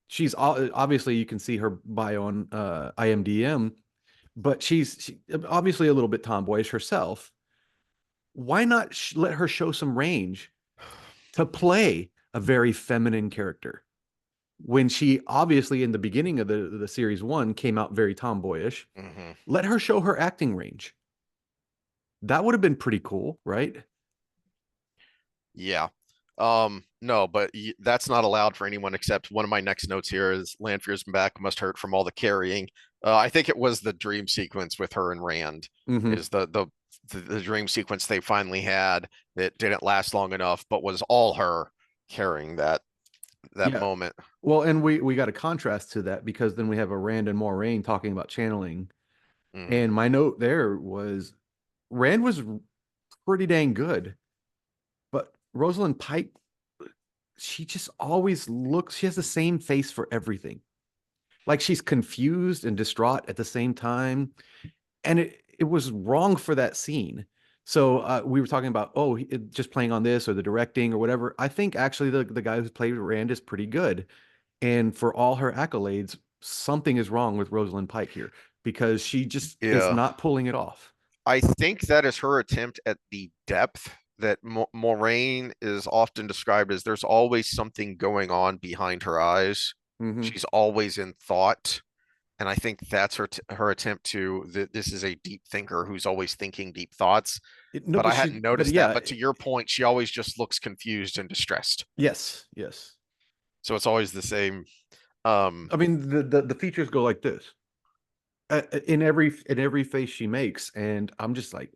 S2: She's obviously, you can see her bio on IMDm, but she's obviously a little bit tomboyish herself. Why not let her show some range to play a very feminine character when she obviously in the beginning of the series one came out very tomboyish?
S1: Mm-hmm.
S2: Let her show her acting range. That would have been pretty cool, right?
S1: Yeah. No, but that's not allowed for anyone except one of my next notes here is Lanfear's back must hurt from all the carrying. I think it was the dream sequence with her and Rand
S2: Mm-hmm.
S1: is the dream sequence they finally had that didn't last long enough, but was all her carrying that
S2: Yeah.
S1: moment.
S2: Well, and we got a contrast to that because then we have a Rand and Moiraine talking about channeling.
S1: Mm-hmm.
S2: And my note there was Rand was pretty dang good, but Rosalind Pike, she just always looks, she has the same face for everything. Like she's confused and distraught at the same time. And it was wrong for that scene. So we were talking about, oh, just playing on this or the directing or whatever. I think actually the guy who played Rand is pretty good. And for all her accolades, something is wrong with Rosalind Pike here because she just is
S1: Yeah.
S2: not pulling it off.
S1: I think that is her attempt at the depth that Moraine is often described as there's always something going on behind her eyes.
S2: Hmm.
S1: She's always in thought. And I think that's her attempt to this is a deep thinker who's always thinking deep thoughts.
S2: No,
S1: But I
S2: but
S1: hadn't
S2: but
S1: noticed that.
S2: yeah,
S1: But to your point, she always just looks confused and distressed.
S2: yes, yes.
S1: So it's always the same.
S2: I mean, the features go like this in every face she makes, and I'm just like,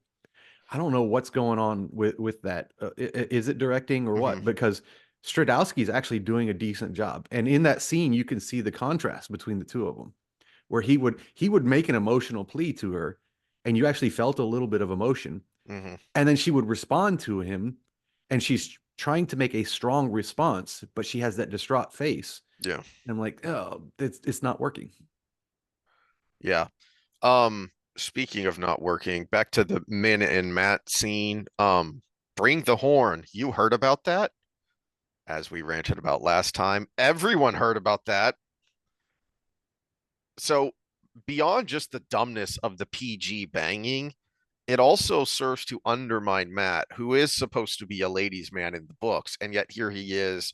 S2: I don't know what's going on with that. Is it directing or
S1: mhm,
S2: what? Because Stradowski is actually doing a decent job, and in that scene, you can see the contrast between the two of them, where he would make an emotional plea to her, and you actually felt a little bit of emotion,
S1: mhm.
S2: and then she would respond to him, and she's trying to make a strong response, but she has that distraught face,
S1: Yeah.
S2: and I'm like, oh, it's not working.
S1: Yeah. Speaking of not working, back to the Min and Matt scene. Bring the horn. You heard about that? As we ranted about last time. Everyone heard about that. So beyond just the dumbness of the PG banging, it also serves to undermine Matt, who is supposed to be a ladies' man in the books, and yet here he is,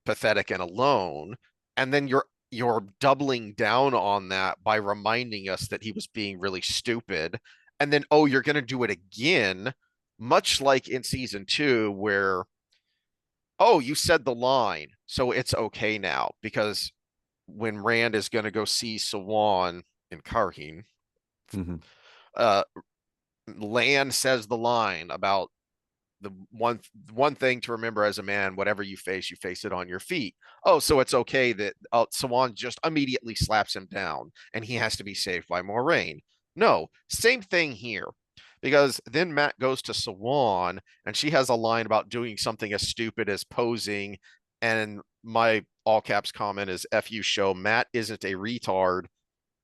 S1: pathetic and alone. And then you're doubling down on that by reminding us that he was being really stupid. And then, oh, you're gonna do it again, much like in season 2, where, oh, you said the line, so it's okay now. Because when Rand is gonna go see Sawan in Karheen,
S2: Mm-hmm.
S1: uh Lan says the line about the one thing to remember as a man: whatever you face it on your feet. Oh, so it's okay that Sawan just immediately slaps him down and he has to be saved by Moraine. No, same thing here. Because then Matt goes to Sawan and she has a line about doing something as stupid as posing. And my all caps comment is F you show, Matt isn't a retard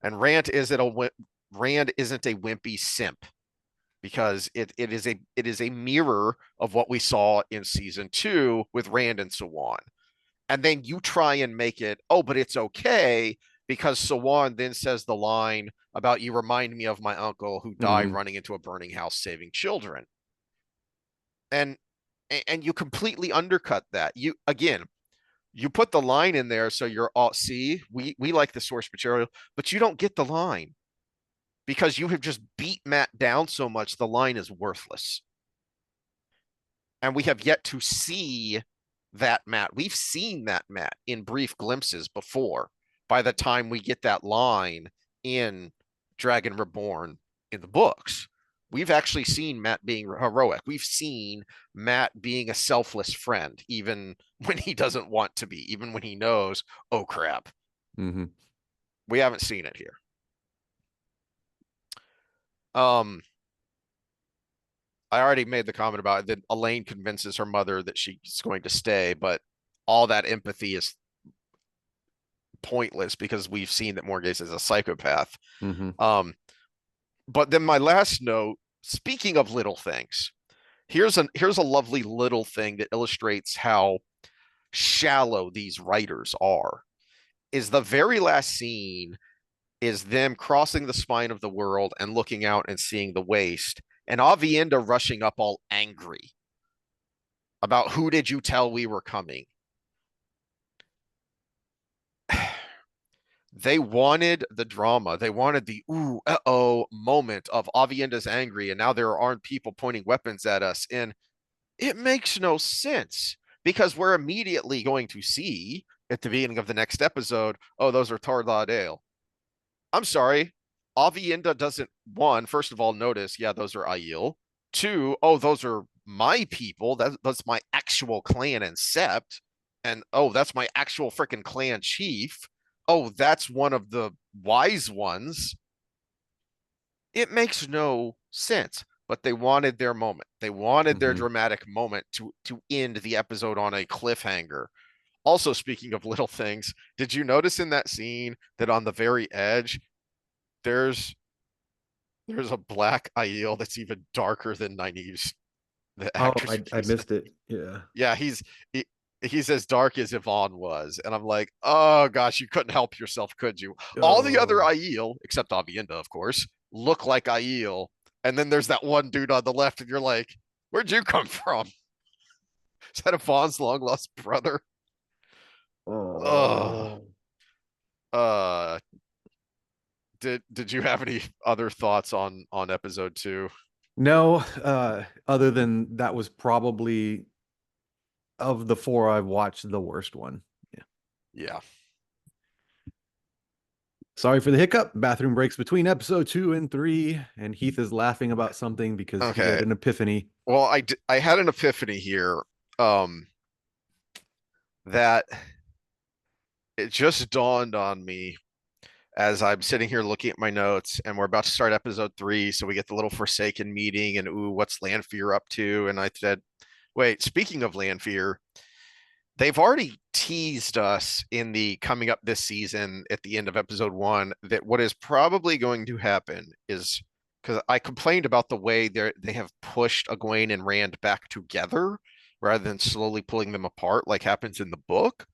S1: and Rand isn't a wimpy simp, because it is a mirror of what we saw in season 2 with Rand and Sawan. And then you try and make it, oh, but it's okay because Sawan then says the line about you remind me of my uncle who died
S2: Mm-hmm.
S1: running into a burning house saving children. And you completely undercut that. You again, you put the line in there so you're all, see, we like the source material, but you don't get the line because you have just beat Matt down so much the line is worthless. And we have yet to see that Matt. We've seen that Matt in brief glimpses before. By the time we get that line in Dragon Reborn in the books, we've actually seen Matt being heroic. We've seen Matt being a selfless friend, even when he doesn't want to be, even when he knows, oh crap.
S2: Mm-hmm.
S1: We haven't seen it here. I already made the comment about it, that Elaine convinces her mother that she's going to stay, but all that empathy is pointless because we've seen that Morgase is a psychopath.
S2: Mm-hmm.
S1: But then my last note, speaking of little things, here's a lovely little thing that illustrates how shallow these writers are. Is the very last scene is them crossing the spine of the world and looking out and seeing the waste, and Avienda rushing up all angry about who did you tell we were coming? They wanted the drama. They wanted the ooh, uh-oh moment of Avienda's angry, and now there aren't people pointing weapons at us. And it makes no sense because we're immediately going to see at the beginning of the next episode, oh, those are Tar Laudale. I'm sorry. Avienda doesn't, one, first of all, notice, yeah, those are Aiel. Two, oh, those are my people. That's my actual clan and sept. And oh, that's my actual freaking clan chief. Oh, that's one of the wise ones. It makes no sense, but they wanted their moment. They wanted their
S2: Mm-hmm.
S1: dramatic moment to end the episode on a cliffhanger. Also, speaking of little things, did you notice in that scene that on the very edge, there's there's a black Aiel that's even darker than Nynaeve's, the
S2: Oh,
S1: actress who
S2: I
S1: plays it.
S2: missed it. Yeah.
S1: Yeah, he's as dark as Yvonne was, and I'm like, oh gosh, you couldn't help yourself, could you? All the other
S2: Oh.
S1: Aiel, except Avienda, of course, look like Aiel, and then there's that one dude on the left, and you're like, where'd you come from? Is that Yvonne's long lost brother? Oh,
S2: Oh.
S1: uh, did you have any other thoughts on episode 2?
S2: No, other than that was probably of the four I've watched the worst one. Yeah.
S1: Yeah.
S2: Sorry for the hiccup. Bathroom breaks between episode 2 and 3, and Heath is laughing about something because he had
S1: Okay.
S2: an epiphany.
S1: Well, I had an epiphany here. That it just dawned on me as I'm sitting here looking at my notes, and we're about to start episode 3, so we get the little Forsaken meeting, and ooh, what's Lanfear up to? And I said, wait, speaking of Lanfear, they've already teased us in the coming up this season at the end of episode 1 that what is probably going to happen is, because I complained about the way they have pushed Egwene and Rand back together rather than slowly pulling them apart like happens in the book.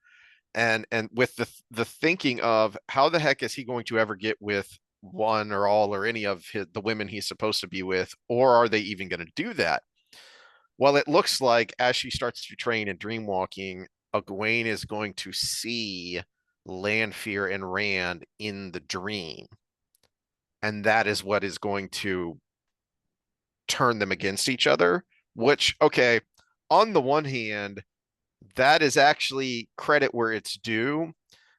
S1: And with the thinking of how the heck is he going to ever get with one or all or any of the women he's supposed to be with, or are they even going to do that? Well, it looks like as she starts to train in dreamwalking, Egwene is going to see Lanfear and Rand in the dream. And that is what is going to turn them against each other, which, okay, on the one hand, that is actually credit where it's due.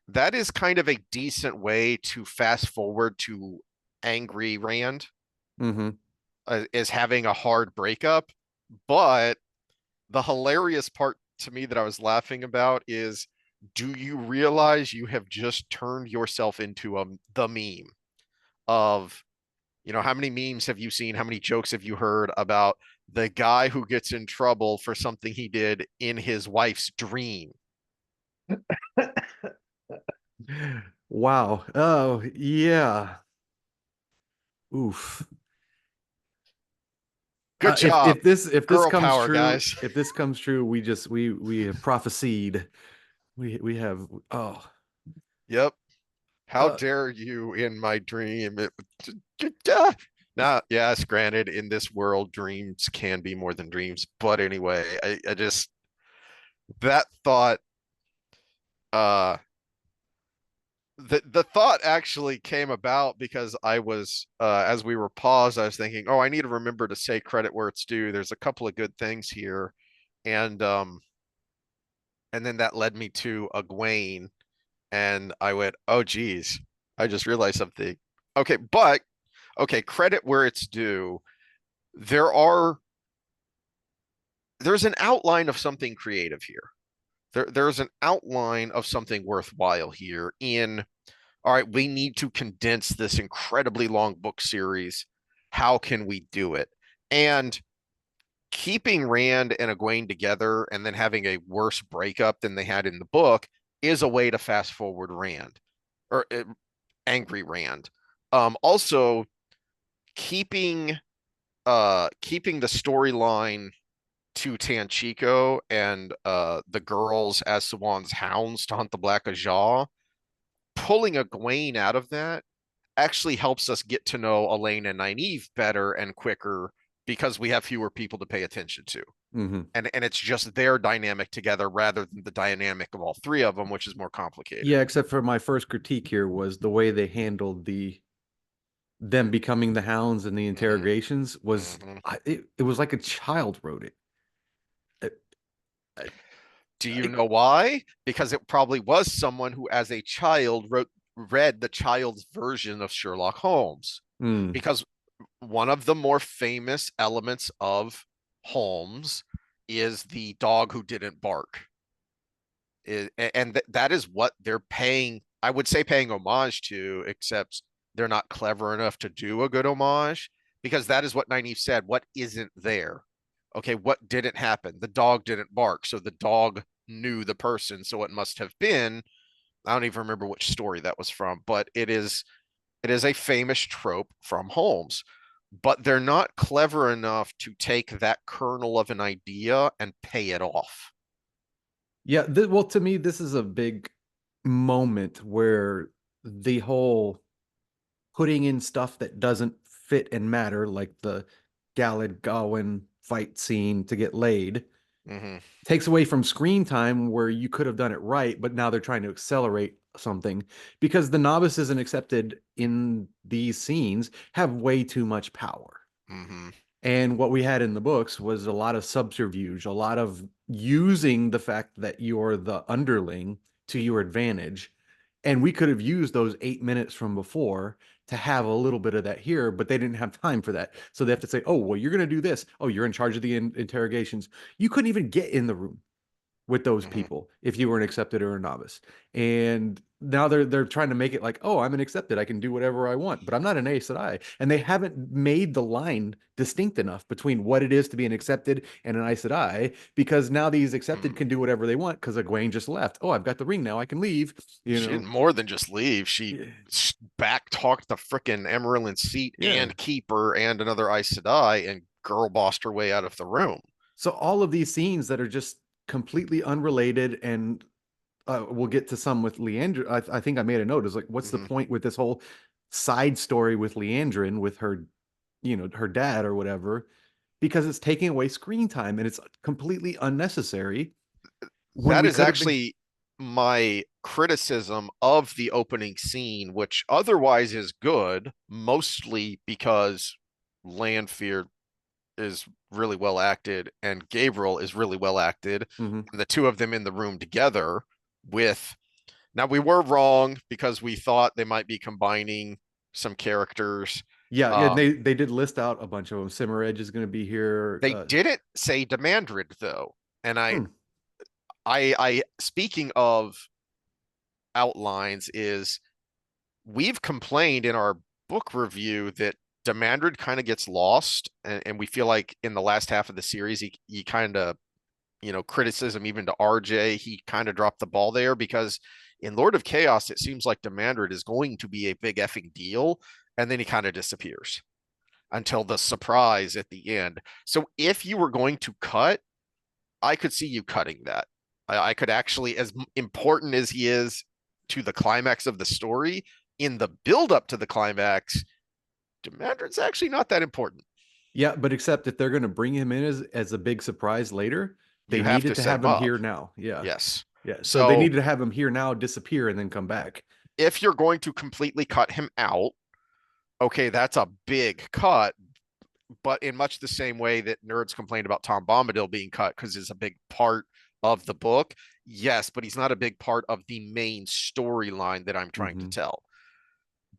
S1: That is kind of a decent way to fast forward to angry Rand,
S2: Mm-hmm.
S1: is having a hard breakup. But the hilarious part to me that I was laughing about is, do you realize you have just turned yourself into the meme of, how many memes have you seen? How many jokes have you heard about the guy who gets in trouble for something he did in his wife's dream?
S2: Wow. Oh, yeah. Oof.
S1: Good
S2: If
S1: job.
S2: this
S1: Girl
S2: comes
S1: power,
S2: true,
S1: guys.
S2: if this comes true, we have prophesied. We have
S1: Yep. How
S2: uh
S1: dare you in my dream? Now, yes, granted, in this world, dreams can be more than dreams. But anyway, I just, that thought, uh, the thought actually came about because I was, as we were paused, I was thinking, oh, I need to remember to say credit where it's due. There's a couple of good things here. And, and then that led me to Egwene, and I went, oh, geez, I just realized something. Okay, but okay, credit where it's due. There are there's an outline of something creative here. There's an outline of something worthwhile here in, all right, we need to condense this incredibly long book series. How can we do it? And keeping Rand and Egwene together and then having a worse breakup than they had in the book is a way to fast forward Rand, or angry Rand. Also keeping keeping the storyline to Tanchico and the girls as Swan's hounds to hunt the Black Ajah, pulling Egwene out of that actually helps us get to know Elaine and Nynaeve better and quicker because we have fewer people to pay attention to.
S2: mhm.
S1: And it's just their dynamic together rather than the dynamic of all three of them, which is more complicated.
S2: Yeah, except for my first critique here was the way they handled them becoming the hounds and the
S1: Mm-hmm.
S2: interrogations was
S1: Mm-hmm.
S2: it was like a child wrote it. I,
S1: Do you
S2: I,
S1: know why? Because it probably was someone who, as a child, read the child's version of Sherlock Holmes.
S2: mm,
S1: Because one of the more famous elements of Holmes is the dog who didn't bark. And that is what they're paying, I would say paying homage to, except they're not clever enough to do a good homage, because that is what Nynaeve said. What isn't there? Okay, what didn't happen? The dog didn't bark, so the dog knew the person, so it must have been, I don't even remember which story that was from, but it is a famous trope from Holmes. But they're not clever enough to take that kernel of an idea and pay it off.
S2: yeah, well, to me, this is a big moment where the whole putting in stuff that doesn't fit and matter, like the Galad Gawain fight scene to get laid,
S1: Mm-hmm.
S2: takes away from screen time where you could have done it right, but now they're trying to accelerate something because the novices and accepted in these scenes have way too much power.
S1: Mm-hmm.
S2: And what we had in the books was a lot of subterfuge, a lot of using the fact that you're the underling to your advantage. And we could have used those 8 minutes from before to have a little bit of that here, but they didn't have time for that. So they have to say, oh, well, you're going to do this. Oh, you're in charge of the interrogations. You couldn't even get in the room with those
S1: Mm-hmm.
S2: people if you were an accepted or a novice. And now they're trying to make it like, oh, I'm an accepted, I can do whatever I want, but I'm not an Aes Sedai. And they haven't made the line distinct enough between what it is to be an accepted and an Aes Sedai, because now these accepted
S1: Mm-hmm.
S2: can do whatever they want because Egwene just left. Oh, I've got the ring now, I can leave. You
S1: She did
S2: know,
S1: more than just leave. She
S2: yeah,
S1: back talked the frickin' Emerald seat
S2: yeah.
S1: and keeper and another Aes Sedai and girl bossed her way out of the room.
S2: So all of these scenes that are just completely unrelated and we'll get to some with Leandra. I think I made a note. Is like, what's the
S1: Mm-hmm.
S2: point with this whole side story with Leandrin with her, her dad or whatever, because it's taking away screen time and it's completely unnecessary when
S1: That
S2: we
S1: is
S2: could have been.
S1: actually my criticism of the opening scene, which otherwise is good, mostly because Lanfear is really well acted and Gabriel is really well acted.
S2: Mhm.
S1: And the two of them in the room together with, now we were wrong because we thought they might be combining some characters.
S2: Yeah, yeah,
S1: Uh,
S2: they did list out a bunch of them. Simmer Edge is going to be here.
S1: they didn't say Demandred though. And
S2: Hmm.
S1: speaking of outlines, is we've complained in our book review that Demandred kind of gets lost, and we feel like in the last half of the series, he kind of, criticism even to RJ, he kind of dropped the ball there because in Lord of Chaos, it seems like Demandred is going to be a big effing deal, and then he kind of disappears until the surprise at the end. So if you were going to cut, I could see you cutting that. I could actually, as important as he is to the climax of the story, in the build up to the climax, Demandred's actually not that important.
S2: Yeah, but except if they're going to bring him in as a big surprise later, they
S1: You have to
S2: needed to
S1: set
S2: have
S1: him
S2: him
S1: up.
S2: here now. Yeah.
S1: Yes.
S2: Yeah. So they
S1: So
S2: needed to have him here now, disappear, and then come back.
S1: if you're going to completely cut him out, okay, that's a big cut. But in much the same way that nerds complained about Tom Bombadil being cut because it's a big part of the book, yes, but he's not a big part of the main storyline that I'm trying to
S2: Hmm.
S1: tell.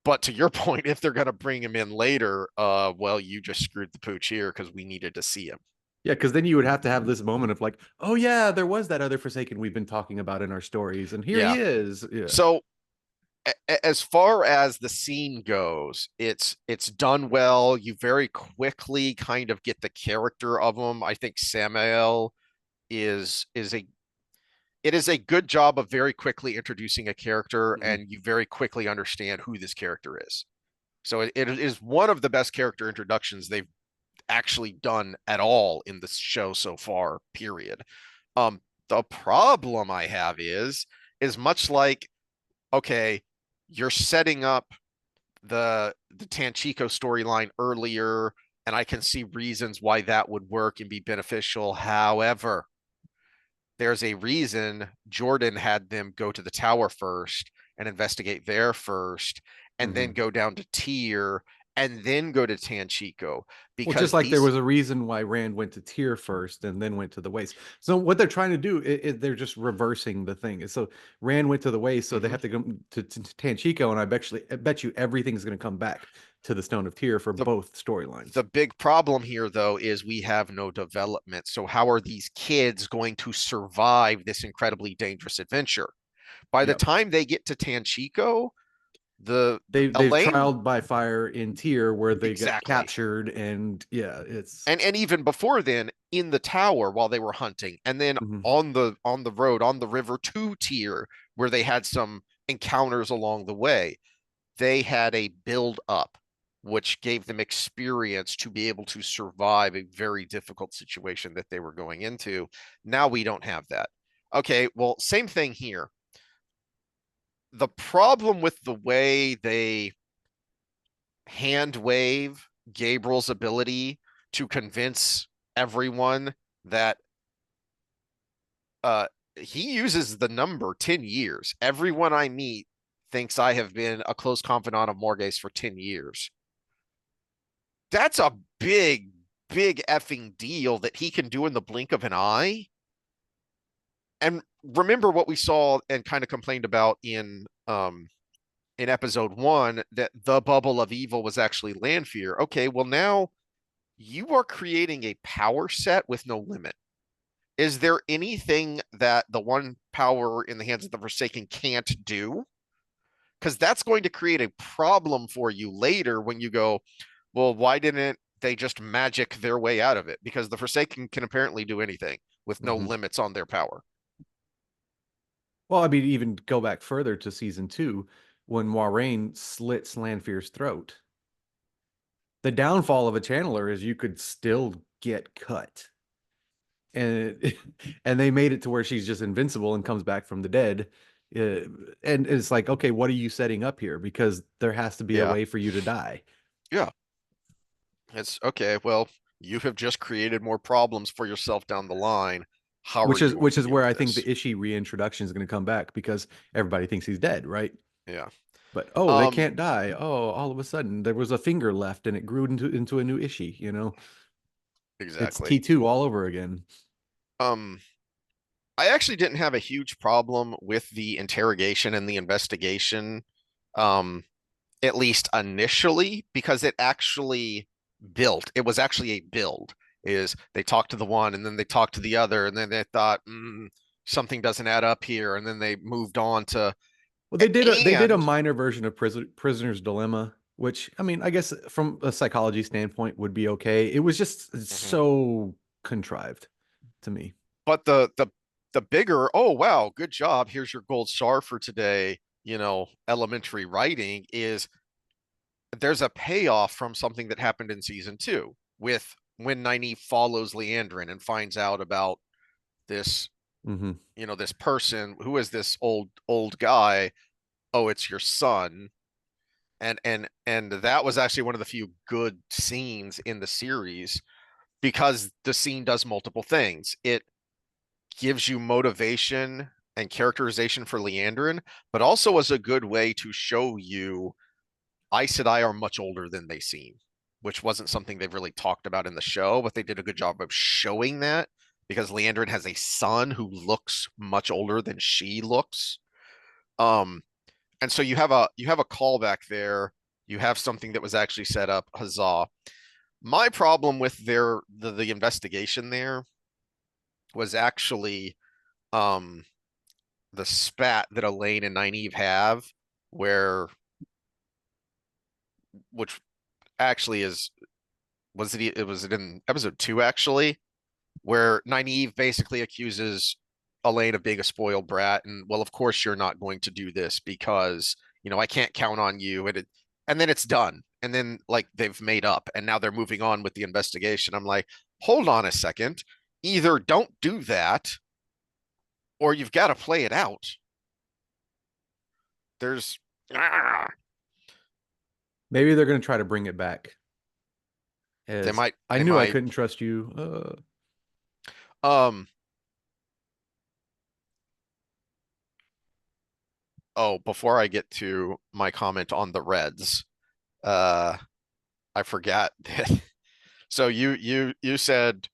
S1: But to your point, if they're going to bring him in later, well, you just screwed the pooch here because we needed to see him.
S2: Yeah, because then you would have to have this moment of like, oh yeah, there was that other Forsaken we've been talking about in our stories, and here
S1: Yeah.
S2: he is. Yeah.
S1: So as far as the scene goes, it's done well. You very quickly kind of get the character of him. I think Samael is a it is a good job of very quickly introducing a character,
S2: Mhm.
S1: and you very quickly understand who this character is. So it is one of the best character introductions they've actually done at all in the show so far, period. The problem I have is much like, okay, you're setting up the Tanchico storyline earlier, and I can see reasons why that would work and be beneficial. However, there's a reason Jordan had them go to the tower first and investigate there first, and then
S2: Mhm.
S1: go down to Tyr, and then go to Tanchico
S2: Well, just
S1: because
S2: like there
S1: these.
S2: was a reason why Rand went to Tyr first and then went to the Waste. So what they're trying to do is they're just reversing the thing. So Rand went to the Waste, so they
S1: Mhm.
S2: have to go to Tanchico, and I bet you everything's going to come back to the Stone of Tyr for
S1: the
S2: both storylines.
S1: the big problem here though is we have no development. So how are these kids going to survive this incredibly dangerous adventure? By the
S2: Yep.
S1: time they get to Tanchico, the
S2: They've
S1: Elaine.
S2: trialed by fire in Tyr where they got
S1: Exactly.
S2: captured, and yeah, it's
S1: And even before then, in the tower while they were hunting, and then
S2: mhm.
S1: on the road, on the river to Tyr, where they had some encounters along the way, they had a build up, which gave them experience to be able to survive a very difficult situation that they were going into. Now we don't have that. Okay, well, same thing here. The problem with the way they hand wave Gabriel's ability to convince everyone that uh he uses the number 10 years. Everyone I meet thinks I have been a close confidant of Morgase for 10 years. That's a big effing deal that he can do in the blink of an eye. And remember what we saw and kind of complained about in episode 1, that the bubble of evil was actually Lanfear. Okay, well now you are creating a power set with no limit. Is there anything that the one power in the hands of the Forsaken can't do? Because that's going to create a problem for you later when you go, well, why didn't they just magic their way out of it? Because the Forsaken can apparently do anything with no
S2: Mhm.
S1: limits on their power.
S2: Well, I mean, even go back further to season 2 when Moiraine slits Lanfear's throat. The downfall of a channeler is you could still get cut. And and they made it to where she's just invincible and comes back from the dead. Uh, and it's like, okay, what are you setting up here? Because there has to be a
S1: Yeah.
S2: way for you to die.
S1: Yeah. It's okay. Well, you have just created more problems for yourself down the line. How are
S2: Which
S1: you
S2: is
S1: going
S2: which
S1: to
S2: is
S1: deal
S2: where
S1: with
S2: I think the
S1: this?
S2: Ishii reintroduction is going to come back because everybody thinks he's dead, right?
S1: Yeah.
S2: But oh, they
S1: Um,
S2: can't die. Oh, all of a sudden there was a finger left and it grew into a new Ishii, you know? It's
S1: exactly.
S2: T2 all over again.
S1: Um, I actually didn't have a huge problem with the interrogation and the investigation, um, at least initially, because it actually built. It was actually a build. Is they talked to the one and then they talked to the other, and then they thought, something doesn't add up here, and then they moved on to
S2: Well, they did a
S1: and
S2: minor version of Prisoner's Dilemma, which I mean, I guess from a psychology standpoint would be okay. It was just
S1: Mhm.
S2: so contrived to me.
S1: But the bigger, oh wow, good job. Here's your gold star for today, elementary writing is there's a payoff from something that happened in season two with when Nynaeve follows Leandrin and finds out about this,
S2: Hmm.
S1: this person who is this old guy. Oh, it's your son. And that was actually one of the few good scenes in the series because the scene does multiple things. It gives you motivation and characterization for Leandrin, but also was a good way to show you Aes Sedai are much older than they seem, which wasn't something they've really talked about in the show, but they did a good job of showing that because Leandrin has a son who looks much older than she looks. Um, and so you have a callback there. You have something that was actually set up. Huzzah! My problem with the investigation there was actually um the spat that Elaine and Nynaeve have, where which actually is was it in episode two actually, where Nynaeve basically accuses Elaine of being a spoiled brat, and well, of course you're not going to do this because I can't count on you, and then it's done, and then like they've made up, and now they're moving on with the investigation. I'm like, hold on a second, either don't do that, or you've got to play it out. There's ah,
S2: Maybe they're going to try to bring it back
S1: they
S2: as
S1: might
S2: I
S1: they
S2: knew I
S1: might
S2: couldn't trust you.
S1: um oh, before I get to my comment on the Reds, uh I forgot that. So you said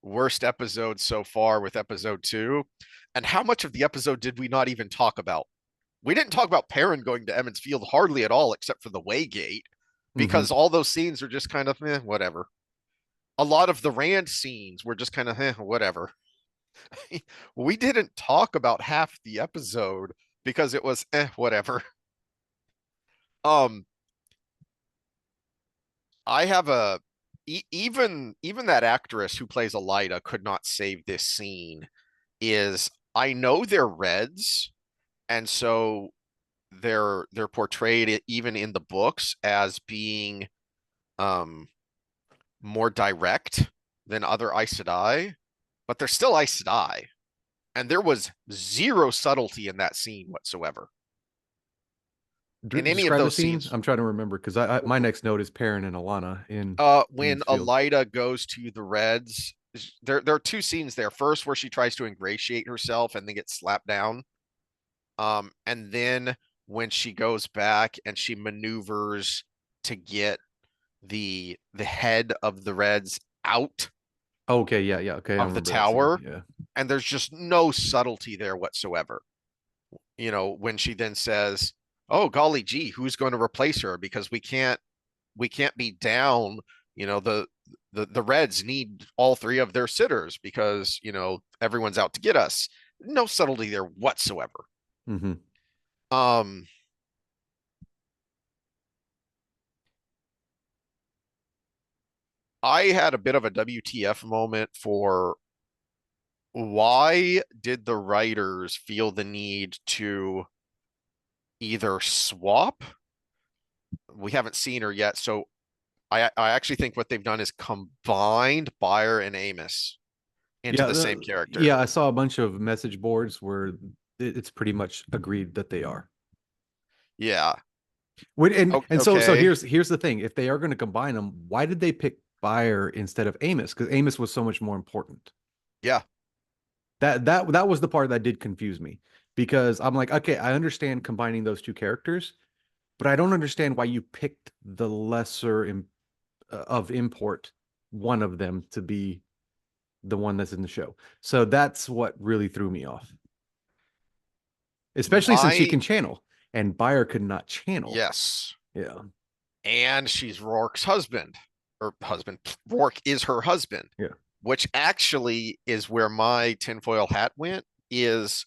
S1: worst episode so far with episode two. And how much of the episode did we not even talk about? We didn't talk about Perrin going to Emmons Field hardly at all, except for the Waygate,
S2: Hmm.
S1: because all those scenes are just kind of whatever. A lot of the Rand scenes were just kind of whatever. We didn't talk about half the episode because it was whatever. Um, I have even that actress who plays Elida could not save this scene. Is I know they're Reds, and so they're portrayed even in the books as being um more direct than other Aes Sedai, but they're still Aes Sedai, and there was zero subtlety in that scene whatsoever in any of
S2: Describe the
S1: those
S2: scene.
S1: scenes.
S2: I'm trying to remember because I my next note is Perrin and Alana in
S1: When
S2: Emmons Field.
S1: Elida goes to the Reds, there are two scenes there. First, where she tries to ingratiate herself and then gets slapped down. And then when she goes back and she maneuvers to get the head of the Reds out
S2: Okay, yeah, yeah. Okay, I
S1: of the
S2: remember that scene.
S1: tower,
S2: Yeah.
S1: and there's just no subtlety there whatsoever. When she then says, "Oh golly gee, who's going to replace her? Because we can't be down. The Reds need all three of their sitters because everyone's out to get us." No subtlety there whatsoever.
S2: Hmm.
S1: Um, I had a bit of a WTF moment for why did the writers feel the need to either swap? We haven't seen her yet, so I actually think what they've done is combined Bayer and Amos into
S2: Yeah,
S1: the same character.
S2: yeah. I saw a bunch of message boards where it's pretty much agreed that they are.
S1: Yeah.
S2: And so
S1: Okay.
S2: here's the thing: if they are going to combine them, why did they pick Bayer instead of Amos? Because Amos was so much more important.
S1: Yeah.
S2: That was the part that did confuse me because I'm like, okay, I understand combining those two characters, but I don't understand why you picked the of import one of them to be the one that's in the show. So that's what really threw me off, especially since she
S1: My,
S2: can channel and Bayer could not channel.
S1: yes.
S2: Yeah,
S1: And she's Rourke's husband, or husband. Rourke is her husband,
S2: yeah.
S1: which actually is where my tinfoil hat went. Is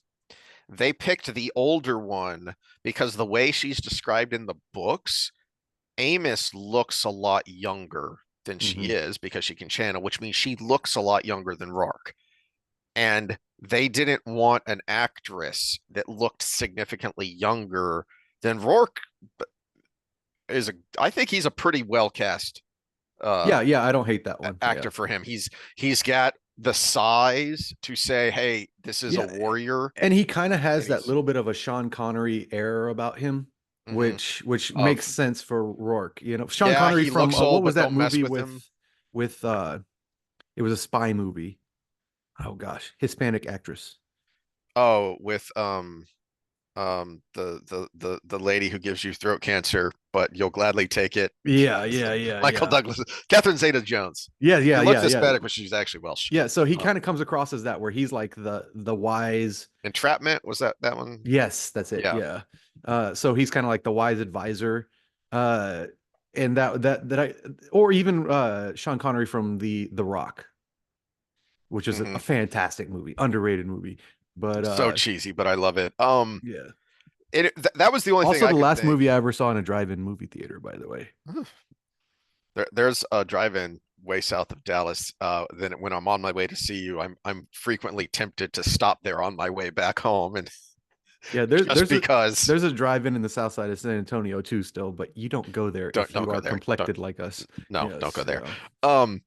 S1: they picked the older one because the way she's described in the books, Amos looks a lot younger than she
S2: Hmm.
S1: is because she can channel, which means she looks a lot younger than Rourke. And they didn't want an actress that looked significantly younger than Rourke. Is a I think he's a pretty well cast uh
S2: Yeah, yeah, I don't hate that one. Yeah.
S1: actor for him. He's got the size to say, hey, this is a
S2: Yeah,
S1: warrior,
S2: and he kind of has
S1: and
S2: that
S1: he's
S2: little bit of a Sean Connery air about him,
S1: mhm,
S2: which makes
S1: of
S2: sense for Rourke. You know, Sean
S1: yeah,
S2: Connery
S1: he
S2: from
S1: looks
S2: what
S1: old,
S2: was
S1: but
S2: that
S1: don't mess
S2: movie
S1: with him.
S2: with it was a spy movie. Oh gosh, Hispanic actress.
S1: Oh, with the lady who gives you throat cancer, but you'll gladly take it.
S2: Yeah, yeah, yeah,
S1: Michael
S2: yeah.
S1: Douglas, Catherine Zeta-Jones.
S2: Yeah,
S1: She
S2: yeah,
S1: looks
S2: yeah, yeah.
S1: Hispanic, but she's actually Welsh.
S2: Yeah, so he kind
S1: Um,
S2: of comes across as that where he's like the wise.
S1: Entrapment, was that one?
S2: Yes, that's it.
S1: Yeah.
S2: Yeah. So he's kind of like the wise advisor. Uh and that I or even Sean Connery from The Rock, which is a
S1: Hmm.
S2: fantastic movie, underrated movie. But
S1: So cheesy, but I love it.
S2: yeah.
S1: That was the only thing
S2: Also
S1: I
S2: the
S1: could
S2: last
S1: think.
S2: movie I ever saw in a drive-in movie theater, by the way.
S1: There's a drive-in way south of Dallas. Then when I'm on my way to see you, I'm frequently tempted to stop there on my way back home, and
S2: Yeah,
S1: just because
S2: there's a drive-in in the south side of San Antonio too still, but you don't go there if
S1: don't
S2: you
S1: go
S2: are
S1: there. Don't
S2: complected like us.
S1: no, don't
S2: Yes,
S1: go there.
S2: yeah.
S1: Um,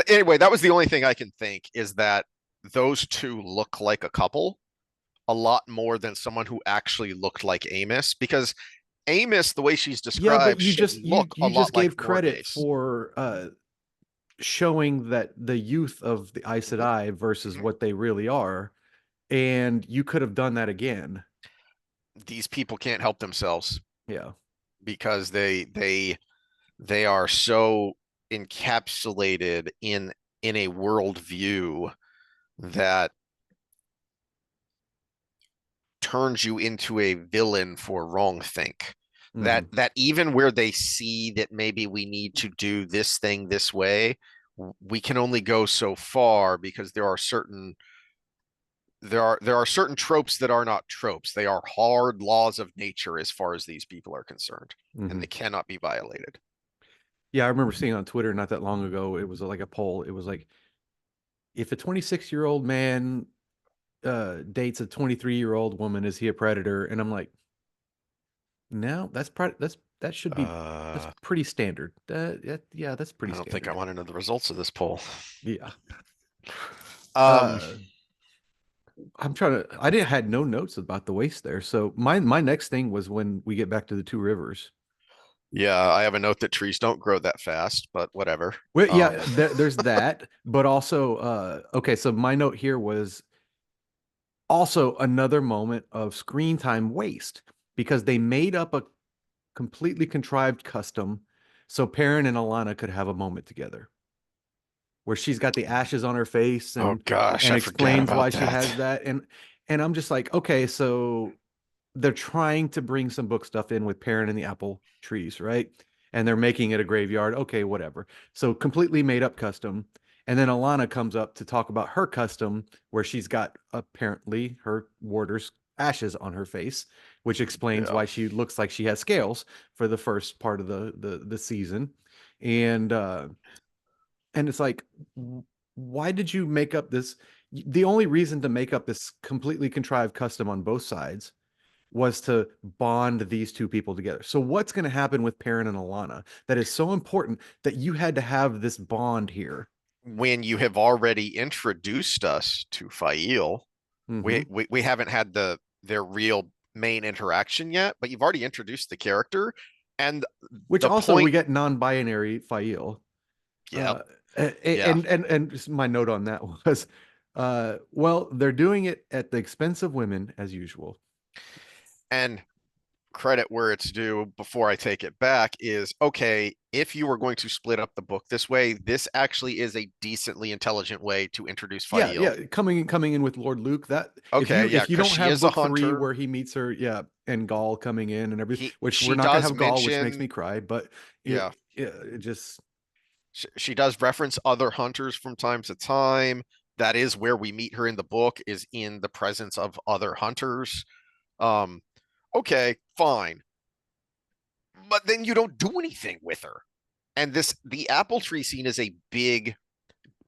S1: anyway, that was the only thing I can think is that those two look like a couple a lot more than someone who actually looked like Amos because Amos, the way she's
S2: Yeah, but
S1: described, should look a
S2: you just
S1: lot like
S2: gave credit
S1: Morghese.
S2: for showing that the youth of the Aes
S1: Mhm,
S2: Sedai versus
S1: mhm.
S2: what they really are, and you could have done that again.
S1: These people can't help themselves
S2: Yeah.
S1: because they are so encapsulated in a worldview that turns you into a villain for wrong think.
S2: Hmm.
S1: That even where they see that maybe we need to do this thing this way, we can only go so far because there are certain tropes that are not tropes. They are hard laws of nature as far as these people are concerned, and
S2: Hmm.
S1: they cannot be violated.
S2: Yeah, I remember seeing on Twitter not that long ago. It was like a poll. It was like, if a 26-year-old man dates a 23-year-old woman, is he a predator? And I'm like, no, that should be that's
S1: Uh,
S2: pretty standard. Yeah, that's pretty
S1: I don't think I
S2: standard.
S1: want to know the results of this poll.
S2: Yeah.
S1: Um,
S2: Uh, I'm trying to. I didn't had no notes about the waste there. So my next thing was when we get back to the two rivers.
S1: yeah, I have a note that trees don't grow that fast, but whatever.
S2: Well,
S1: Um,
S2: yeah, there's that, but also, okay. So my note here was also another moment of screen time waste because they made up a completely contrived custom so Perrin and Alana could have a moment together where she's got the ashes on her face
S1: oh gosh,
S2: and
S1: I forgot
S2: explains why
S1: about
S2: she has
S1: that.
S2: that and I'm just like, okay, so they're trying to bring some book stuff in with Perrin and the apple trees, right? And they're making it a graveyard. Okay, whatever. So completely made up custom. And then Alana comes up to talk about her custom, where she's got apparently her warder's ashes on her face, which explains
S1: Yeah.
S2: why she looks like she has scales for the first part of the season. And and it's like, why did you make up this? The only reason to make up this completely contrived custom on both sides was to bond these two people together. So what's going to happen with Perrin and Alana that is so important that you had to have this bond here?
S1: When you have already introduced us to Fail,
S2: Mm-hmm.
S1: we haven't had their real main interaction yet, but you've already introduced the character. And
S2: Which
S1: the
S2: also we
S1: point,
S2: get non-binary Fail.
S1: yep, yeah.
S2: And just my note on that was, well, they're doing it at the expense of women as usual.
S1: And credit where it's due before I take it back is okay, if you were going to split up the book this way, this actually is a decently intelligent way to introduce
S2: Yeah,
S1: Fail.
S2: yeah, coming in with Lord Luke. That
S1: Okay, yeah,
S2: if you
S1: because
S2: don't
S1: she
S2: have
S1: is a
S2: book three
S1: hunter.
S2: where he meets her, yeah, and Gaul coming in and everything, which we're
S1: She
S2: not gonna
S1: does
S2: have Gaul, which makes
S1: mention,
S2: me cry, but
S1: yeah,
S2: it just
S1: she does reference other hunters from time to time. That is where we meet her in the book, is in the presence of other hunters. Um, okay, fine. But then you don't do anything with her. And the apple tree scene is a big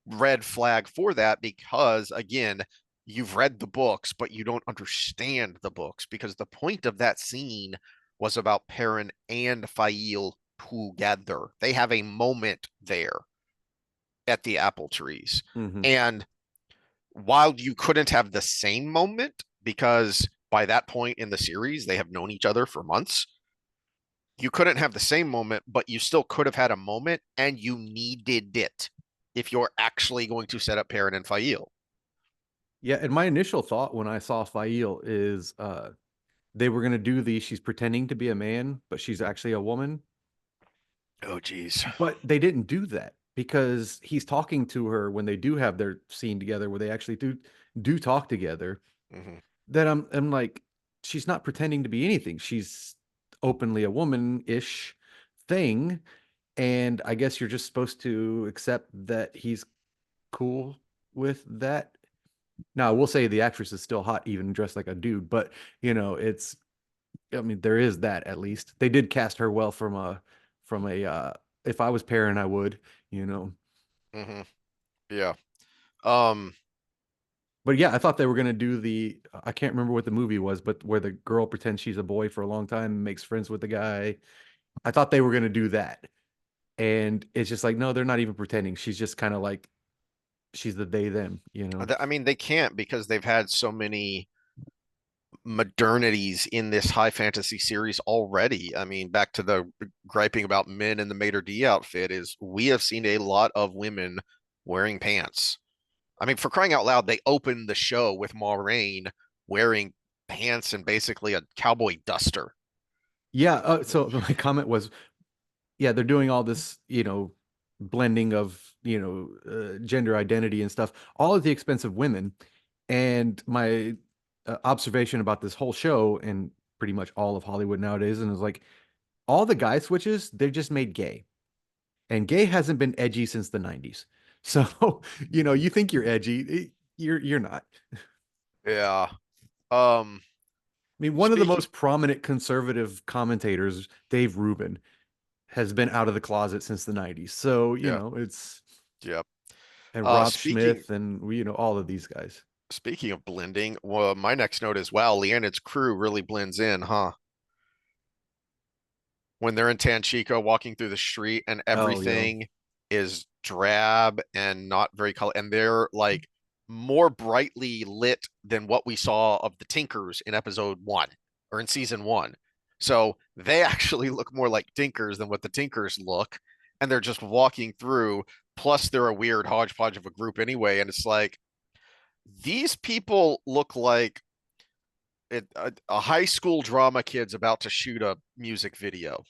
S1: red flag for that because, again, you've read the books, but you don't understand the books because the point of that scene was about Perrin and Fail together. They have a moment there at the apple trees.
S2: mhm.
S1: And while you couldn't have the same moment because by that point in the series, they have known each other for months, you couldn't have the same moment, but you still could have had a moment and you needed it if you're actually going to set up Perrin and Fail.
S2: Yeah, and my initial thought when I saw Fail is they were gonna do the she's pretending to be a man, but she's actually a woman.
S1: Oh, geez.
S2: But they didn't do that because he's talking to her when they do have their scene together where they actually do talk together.
S1: Mm-hmm.
S2: That I'm like, she's not pretending to be anything. She's openly a woman-ish thing. And I guess you're just supposed to accept that he's cool with that. Now, I will say the actress is still hot, even dressed like a dude, but it's I mean, there is that at least. They did cast her well from a if I was Perrin, I would, you know.
S1: Mm-hmm. Yeah. Um,
S2: But yeah, I thought they were gonna do the I can't remember what the movie was, but where the girl pretends she's a boy for a long time and makes friends with the guy. I thought they were gonna do that. And it's just like, no, they're not even pretending. She's just kind of like she's the they them, you know.
S1: I mean, they can't because they've had so many modernities in this high fantasy series already. I mean, back to the griping about men in the Mater D outfit is we have seen a lot of women wearing pants. I mean, for crying out loud, they opened the show with Moiraine wearing pants and basically a cowboy duster.
S2: Yeah, so my comment was, yeah, they're doing all this, blending of, gender identity and stuff, all at the expense of women. And my observation about this whole show and pretty much all of Hollywood nowadays, and is like all the guy switches, they're just made gay. And gay hasn't been edgy since the 90s. So, you think you're edgy, you're not.
S1: Yeah. Um,
S2: I mean, one of the
S1: speaking,
S2: most prominent conservative commentators, Dave Rubin, has been out of the closet since the 90s. So,
S1: yeah,
S2: it's
S1: yeah.
S2: and Rob
S1: Speaking
S2: Smith and all of these guys.
S1: speaking of blending, well, my next note is wow, Leonid's crew really blends in, huh? When they're in Tanchico walking through the street and
S2: Oh, yeah.
S1: everything is drab and not very color, and they're like more brightly lit than what we saw of the Tinkers in episode one or in season one. So they actually look more like Tinkers than what the Tinkers look, and they're just walking through. Plus, they're a weird hodgepodge of a group anyway, and it's like these people look like a high school drama kid's about to shoot a music video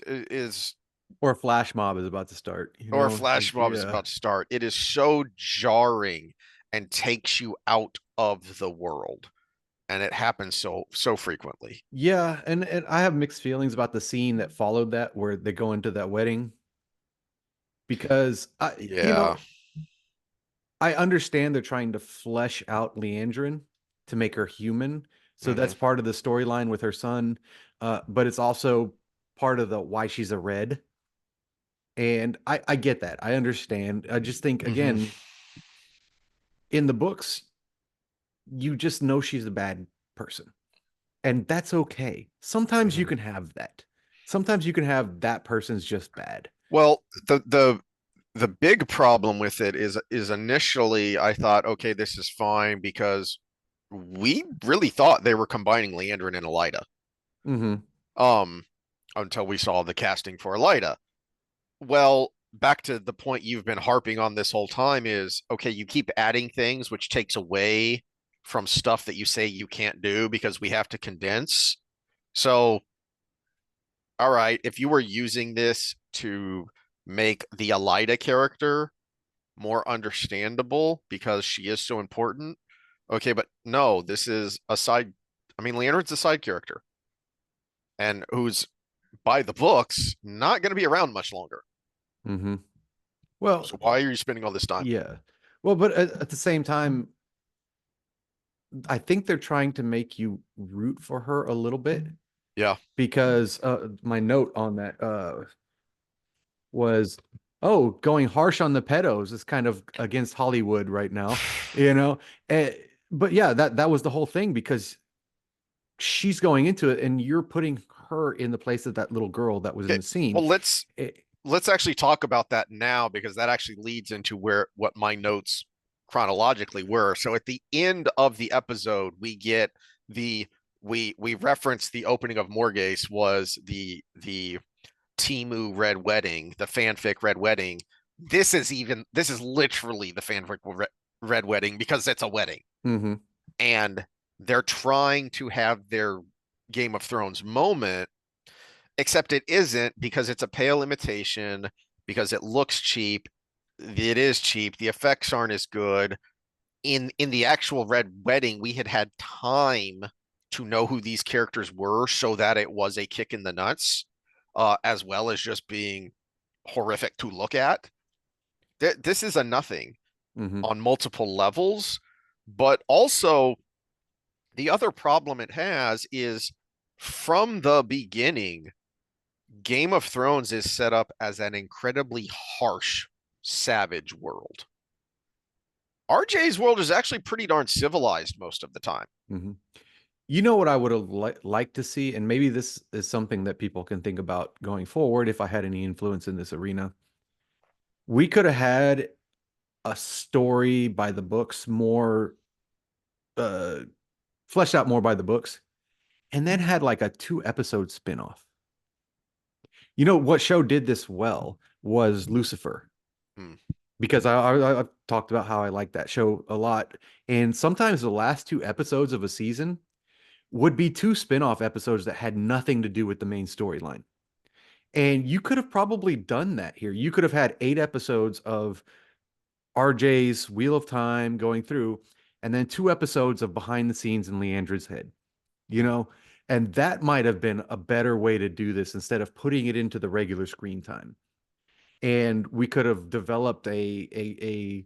S1: is
S2: Or a flash mob is about to start,
S1: or a flash mob is
S2: yeah.
S1: about to start. It is so jarring and takes you out of the world. And it happens so frequently.
S2: Yeah, and I have mixed feelings about the scene that followed that where they go into that wedding because
S1: Yeah.
S2: I understand they're trying to flesh out Leandrin to make her human. So
S1: Hmm.
S2: that's part of the storyline with her son. But it's also part of the why she's a red. And I get that. I understand. I just think
S1: Hmm.
S2: again, in the books, you just know she's a bad person. And that's okay. Sometimes you
S1: Hmm.
S2: can have that. Sometimes you can have that person's just bad.
S1: Well, the big problem with it is initially I thought, okay, this is fine because we really thought they were combining Leandrin and Elida.
S2: Mm-hmm.
S1: Um, until we saw the casting for Elida. Well, back to the point you've been harping on this whole time is okay, you keep adding things which takes away from stuff that you say you can't do because we have to condense. So, all right, if you were using this to make the Elida character more understandable because she is so important, okay, but no, this is a side. I mean, Leonard's a side character and who's by the books not going to be around much longer.
S2: Mm-hmm. Well,
S1: So why are you spending all this time?
S2: yeah. Well, but at the same time, I think they're trying to make you root for her a little bit
S1: Yeah.
S2: because my note on that was, oh, going harsh on the pedos is kind of against Hollywood right now, you know. Eh, but yeah, that was the whole thing because she's going into it, and you're putting her in the place of that little girl that was in
S1: Okay.
S2: the scene.
S1: Well,
S2: Eh,
S1: let's actually talk about that now because that actually leads into where what my notes chronologically were. So at the end of the episode, we get the we reference the opening of Morgase was the Timu Red Wedding, the fanfic Red Wedding. This is literally the fanfic Red Wedding because it's a wedding.
S2: mhm,
S1: And they're trying to have their Game of Thrones moment, except it isn't because it's a pale imitation, because it looks cheap. It is cheap. The effects aren't as good. In the actual Red Wedding, we had time to know who these characters were so that it was a kick in the nuts, as well as just being horrific to look at. This is a nothing
S2: mhm.
S1: on multiple levels, but also the other problem it has is from the beginning, Game of Thrones is set up as an incredibly harsh, savage world. RJ's world is actually pretty darn civilized most of the time.
S2: Mhm. You know what I would have liked to see, and maybe this is something that people can think about going forward if I had any influence in this arena. We could have had a story by the books more uh fleshed out more by the books, and then had like a 2 episode spinoff. You know what show did this well was Lucifer.
S1: Hmm.
S2: Because I've talked about how I like that show a lot. And sometimes the last 2 episodes of a season would be 2 spin-off episodes that had nothing to do with the main storyline. And you could have probably done that here. You could have had 8 episodes of RJ's Wheel of Time going through, and then 2 episodes of behind the scenes in Leandra's head, you know? And that might have been a better way to do this instead of putting it into the regular screen time. And we could have developed a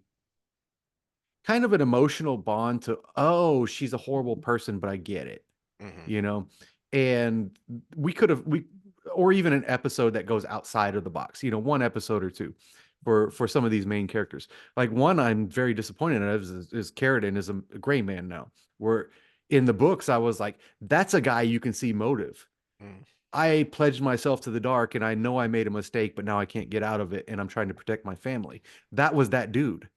S2: kind of an emotional bond to, oh, she's a horrible person, but I get it,
S1: Mm-hmm.
S2: you know? And we or even an episode that goes outside of the box, 1 episode or two for some of these main characters. Like one I'm very disappointed in is Carradine is a gray man now. Where in the books I was like, that's a guy you can see motive.
S1: Mm-hmm.
S2: I pledged myself to the dark and I know I made a mistake, but now I can't get out of it and I'm trying to protect my family. That was that dude.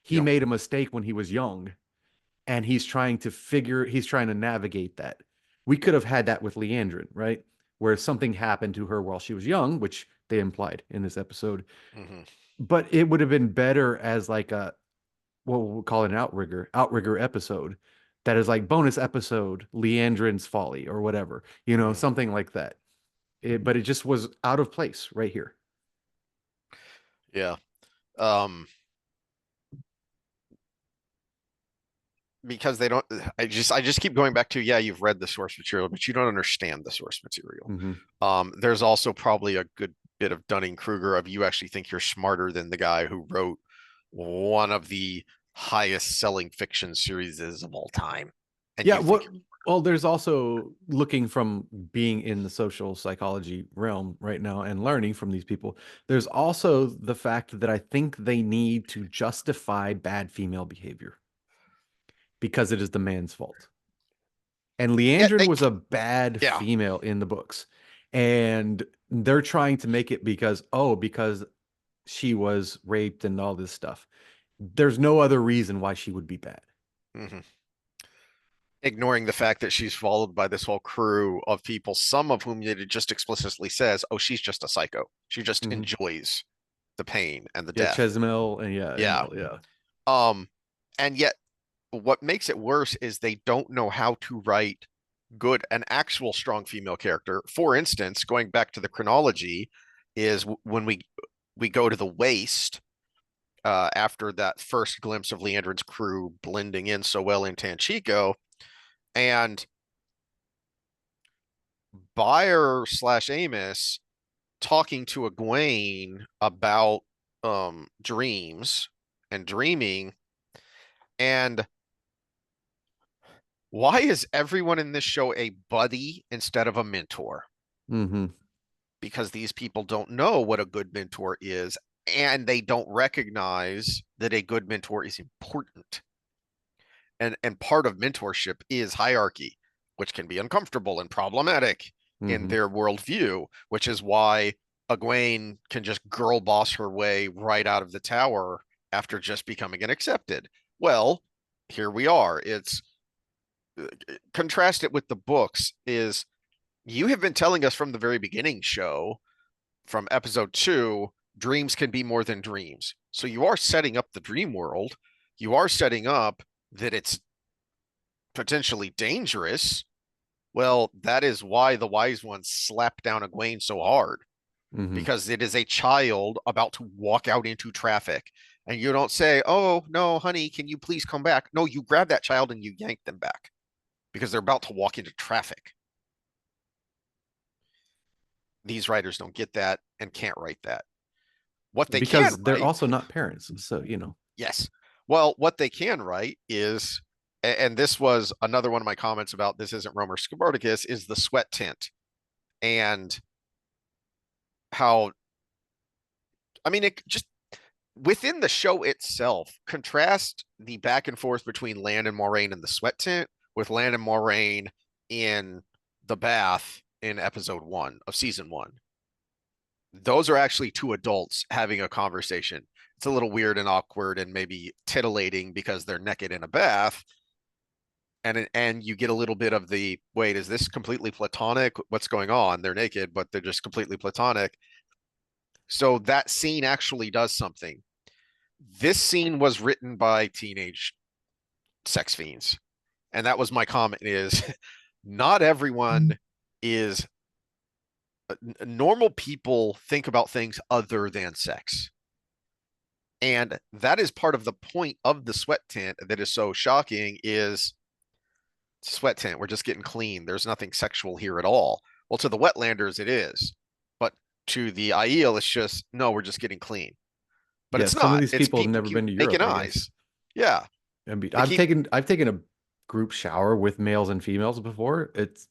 S2: He
S1: Yep.
S2: made a mistake when he was young and he's trying to navigate that. We could have had that with Leandrin, right? Where something happened to her while she was young, which they implied in this episode.
S1: Mm-hmm.
S2: But it would have been better as like a what we'll call an outrigger episode that is like bonus episode, Leandrin's folly or whatever,
S1: Mm-hmm.
S2: something like that. But it just was out of place right here.
S1: Yeah. Um, because they don't I just keep going back to yeah, you've read the source material, but you don't understand the source material.
S2: Mm-hmm.
S1: There's also probably a good bit of Dunning-Kruger of you actually think you're smarter than the guy who wrote one of the highest selling fiction series of all time. And
S2: Yeah,
S1: you think
S2: well, there's also looking from being in the social psychology realm right now and learning from these people. There's also the fact that I think they need to justify bad female behavior because it is the man's fault. And
S1: yeah,
S2: Leandrin was a bad
S1: yeah.
S2: female in the books. And they're trying to make it because she was raped and all this stuff. There's no other reason why she would be bad.
S1: Mm-hmm. Ignoring the fact that she's followed by this whole crew of people, some of whom it just explicitly says, "Oh, she's just a psycho. She just
S2: Hmm.
S1: enjoys the pain and the
S2: Yeah,
S1: death."
S2: Chesmel and
S1: Yeah.
S2: yeah.
S1: Um, and yet what makes it worse is they don't know how to write an actual strong female character. For instance, going back to the chronology, is when we go to the waste after that first glimpse of Leandrin's crew blending in so well in Tanchico, and Bayer slash Amos talking to Egwene about dreams and dreaming. And why is everyone in this show a buddy instead of a mentor?
S2: Hmm.
S1: Because these people don't know what a good mentor is, and they don't recognize that a good mentor is important. And part of mentorship is hierarchy, which can be uncomfortable and problematic in
S2: Hmm.
S1: their worldview, which is why Egwene can just girl boss her way right out of the tower after just becoming an accepted. Well, here we are. It's contrast it with the books. Is you have been telling us from the very beginning show, from episode 2, dreams can be more than dreams. So you are setting up the dream world. You are setting up that it's potentially dangerous. Well, that is why the wise ones slap down Egwene so hard,
S2: Hmm.
S1: because it is a child about to walk out into traffic. And you don't say, "Oh, no, honey, can you please come back?" No, you grab that child and you yank them back because they're about to walk into traffic. These writers don't get that and can't write that. What they can
S2: Because they're
S1: write,
S2: also not parents, so
S1: yes. Well, what they can write is, and this was another one of my comments about this isn't Romer Spartacus, is the sweat tint and how, I mean, it just within the show itself, contrast the back and forth between Lan and Moiraine in the sweat tent with Lan and Moiraine in the bath in episode 1 of season 1. Those are actually two adults having a conversation. It's a little weird and awkward and maybe titillating because they're naked in a bath. And you get a little bit of the, wait, is this completely platonic? What's going on? They're naked, but they're just completely platonic. So that scene actually does something. This scene was written by teenage sex fiends. And that was my comment is not everyone is normal people think about things other than sex. And that is part of the point of the sweat tent that is so shocking is sweat tent. We're just getting clean. There's nothing sexual here at all. Well, to the wetlanders, it is. But to the Aiel, it's just, no, we're just getting clean. But
S2: yeah.
S1: it's
S2: Some of
S1: not.
S2: these
S1: It's
S2: people have
S1: people
S2: never
S1: keep
S2: been to
S1: making
S2: Europe, I guess.
S1: eyes. Yeah.
S2: I mean,
S1: They keep,
S2: I've taken a group shower with males and females before. It's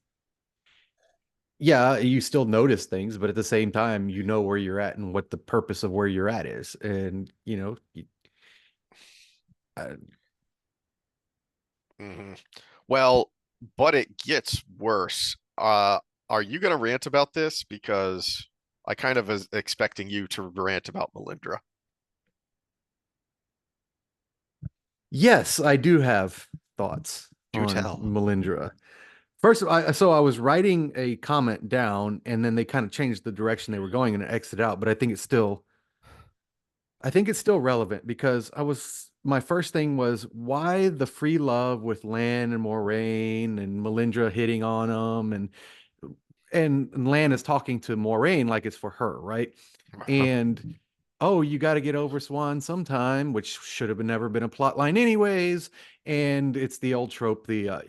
S2: yeah, you still notice things, but at the same time, you know where you're at and what the purpose of where you're at is, and uh,
S1: mhm. Well, but it gets worse. Are you going to rant about this? Because I kind of was expecting you to rant about Melindra.
S2: yes, I do have thoughts
S1: Do
S2: on
S1: tell.
S2: Melindra. First, so I was writing a comment down, and then they kind of changed the direction they were going and it exited out. But I think it's still relevant because my first thing was why the free love with Lan and Moraine and Melindra hitting on them and Lan is talking to Moraine like it's for her, right? And oh, you got to get over Swan sometime, which should have never been a plot line anyways. And it's the old trope, the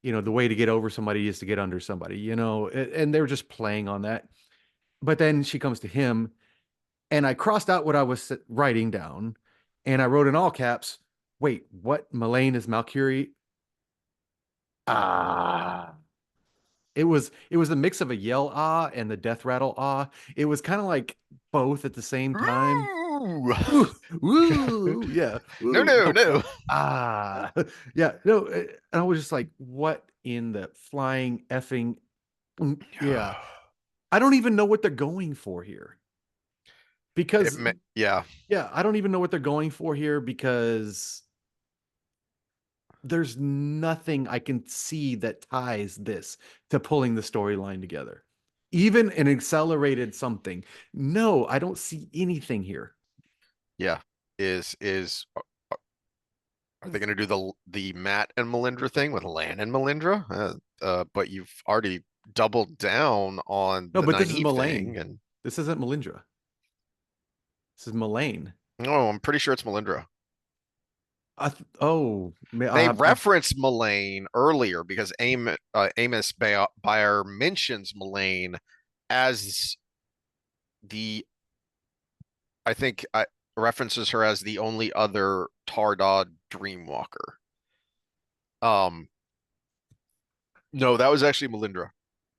S2: way to get over somebody is to get under somebody, and they were just playing on that. But then she comes to him, and I crossed out what I was writing down, and I wrote in all caps, "Wait, what? Mullane is Malcurie?" Ah. It was a mix of a yell ah and the death rattle ah. It was kind of like both at the same time.
S1: Ooh.
S2: Ooh, ooh, yeah,
S1: No,
S2: ooh,
S1: no,
S2: no,
S1: no.
S2: ah, yeah, no. And I was just like, what in the flying effing, yeah. I don't even know what they're going for here because,
S1: Yeah.
S2: yeah, I don't even know what they're going for here because there's nothing I can see that ties this to pulling the storyline together. Even an accelerated something. No, I don't see anything here.
S1: Yeah. Is are they going to do the Matt and Melindra thing with Lan and Melindra? But you've already doubled down on
S2: No,
S1: the
S2: but this is
S1: Nynaeve thing,
S2: Mullane.
S1: and
S2: This isn't Melindra. This is Mullane.
S1: no, I'm pretty sure it's Melindra.
S2: Oh,
S1: They reference Mullane earlier because Amos Bayer mentions Mullane as the I think references her as the only other Tardod Dreamwalker. Um, no, that was actually Melindra.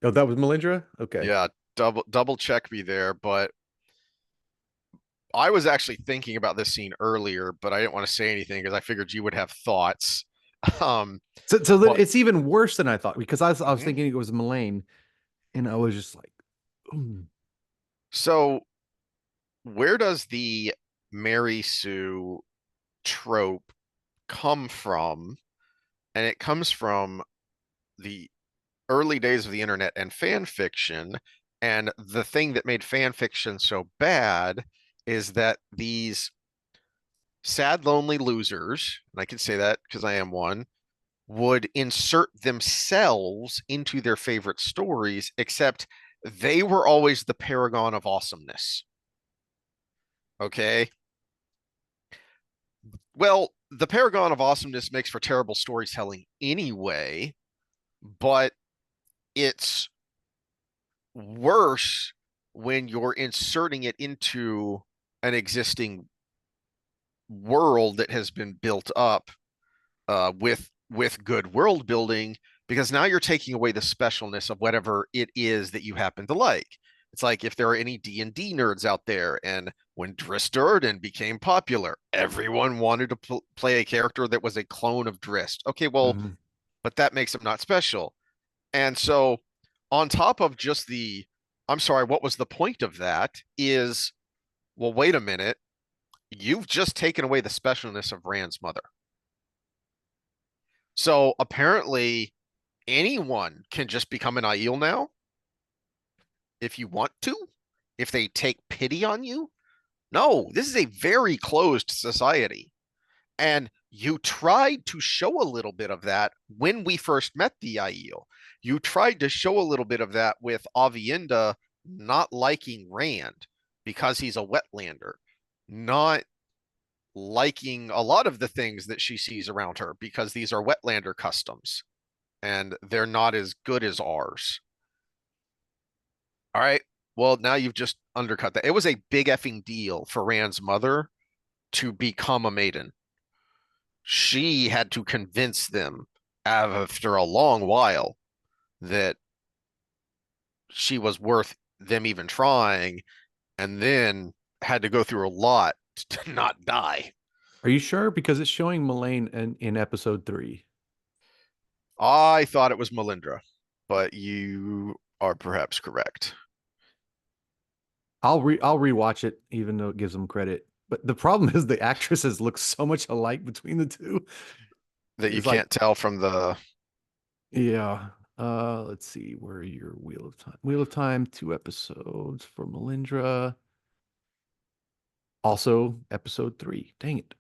S2: oh, that was Melindra? Okay.
S1: Yeah, double check me there, but I was actually thinking about this scene earlier, but I didn't want to say anything because I figured you would have thoughts. Um,
S2: So
S1: but
S2: it's even worse than I thought because I was
S1: mhm.
S2: thinking it was Mullane, and I was just like, "Mm."
S1: So where does the Mary Sue trope come from? And it comes from the early days of the internet and fan fiction. And the thing that made fan fiction so bad is that these sad, lonely losers, and I can say that because I am one, would insert themselves into their favorite stories, except they were always the paragon of awesomeness. Okay. Well, the paragon of awesomeness makes for terrible storytelling anyway, but it's worse when you're inserting it into an existing world that has been built up with good world building, because now you're taking away the specialness of whatever it is that you happen to like. It's like if there are any D&D nerds out there, and when Drizzt Do'Urden became popular, everyone wanted to play a character that was a clone of Drizzt. Okay, well,
S2: Mhm.
S1: but that makes him not special. And so, on top of just I'm sorry, what was the point of that? Is, well, wait a minute. You've just taken away the specialness of Rand's mother. So apparently, anyone can just become an Aiel now if you want to, if they take pity on you. No, this is a very closed society. And you tried to show a little bit of that when we first met the Aiel. You tried to show a little bit of that with Avienda not liking Rand because he's a wetlander, not liking a lot of the things that she sees around her because these are wetlander customs and they're not as good as ours. All right. Well, now you've just undercut that. It was a big effing deal for Rand's mother to become a maiden. She had to convince them after a long while that she was worth them even trying, and then had to go through a lot to not die.
S2: Are you sure? Because it's showing Mullane in episode 3.
S1: I thought it was Melindra, but you are perhaps correct.
S2: I'll rewatch it even though it gives them credit. But the problem is the actresses look so much alike between the two.
S1: That you
S2: It's like,
S1: can't tell from the
S2: yeah. Let's see. Where are your Wheel of Time? Wheel of Time, 2 episodes for Melindra. Also, episode 3. Dang it.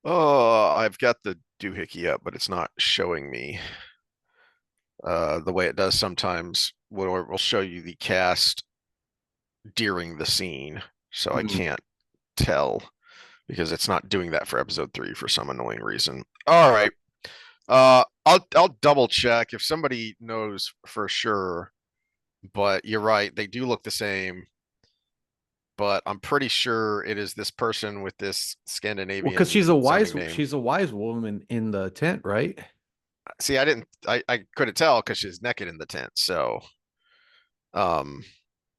S1: oh, I've got the doohickey up, but it's not showing me the way it does sometimes. We'll show you the cast during the scene, so I
S2: Hmm.
S1: can't tell because it's not doing that for episode 3 for some annoying reason. All right. I'll double check if somebody knows for sure, but you're right, they do look the same, but I'm pretty sure it is this person with this
S2: Well, because
S1: Scandinavian sounding name.
S2: she's a wise woman in the tent, right?
S1: See, I couldn't tell because she's naked in the tent, so um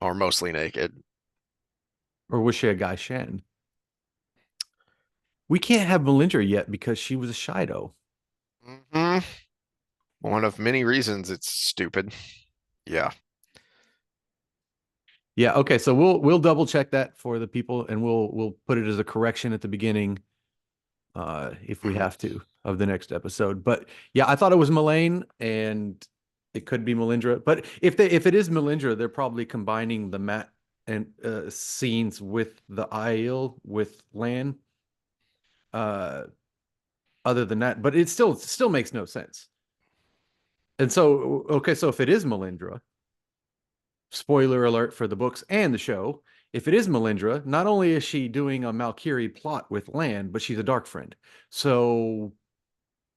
S1: or mostly naked.
S2: Or was she a Guy Shan? We can't have Melindra yet because she was a Shido.
S1: Hmm. One of many reasons it's stupid. Yeah.
S2: Yeah, okay, so we'll double check that for the people and we'll put it as a correction at the beginning. if we have to, of the next episode. But yeah, I thought it was Mullane, and it could be Melindra. But if it is Melindra, they're probably combining the Matt and scenes with the Aiel with Lan. Uh, Other than that, but it still makes no sense. And so, okay, so if it is Melindra, spoiler alert for the books and the show, if it is Melindra, not only is she doing a Valkyrie plot with Lan, but she's a dark friend. So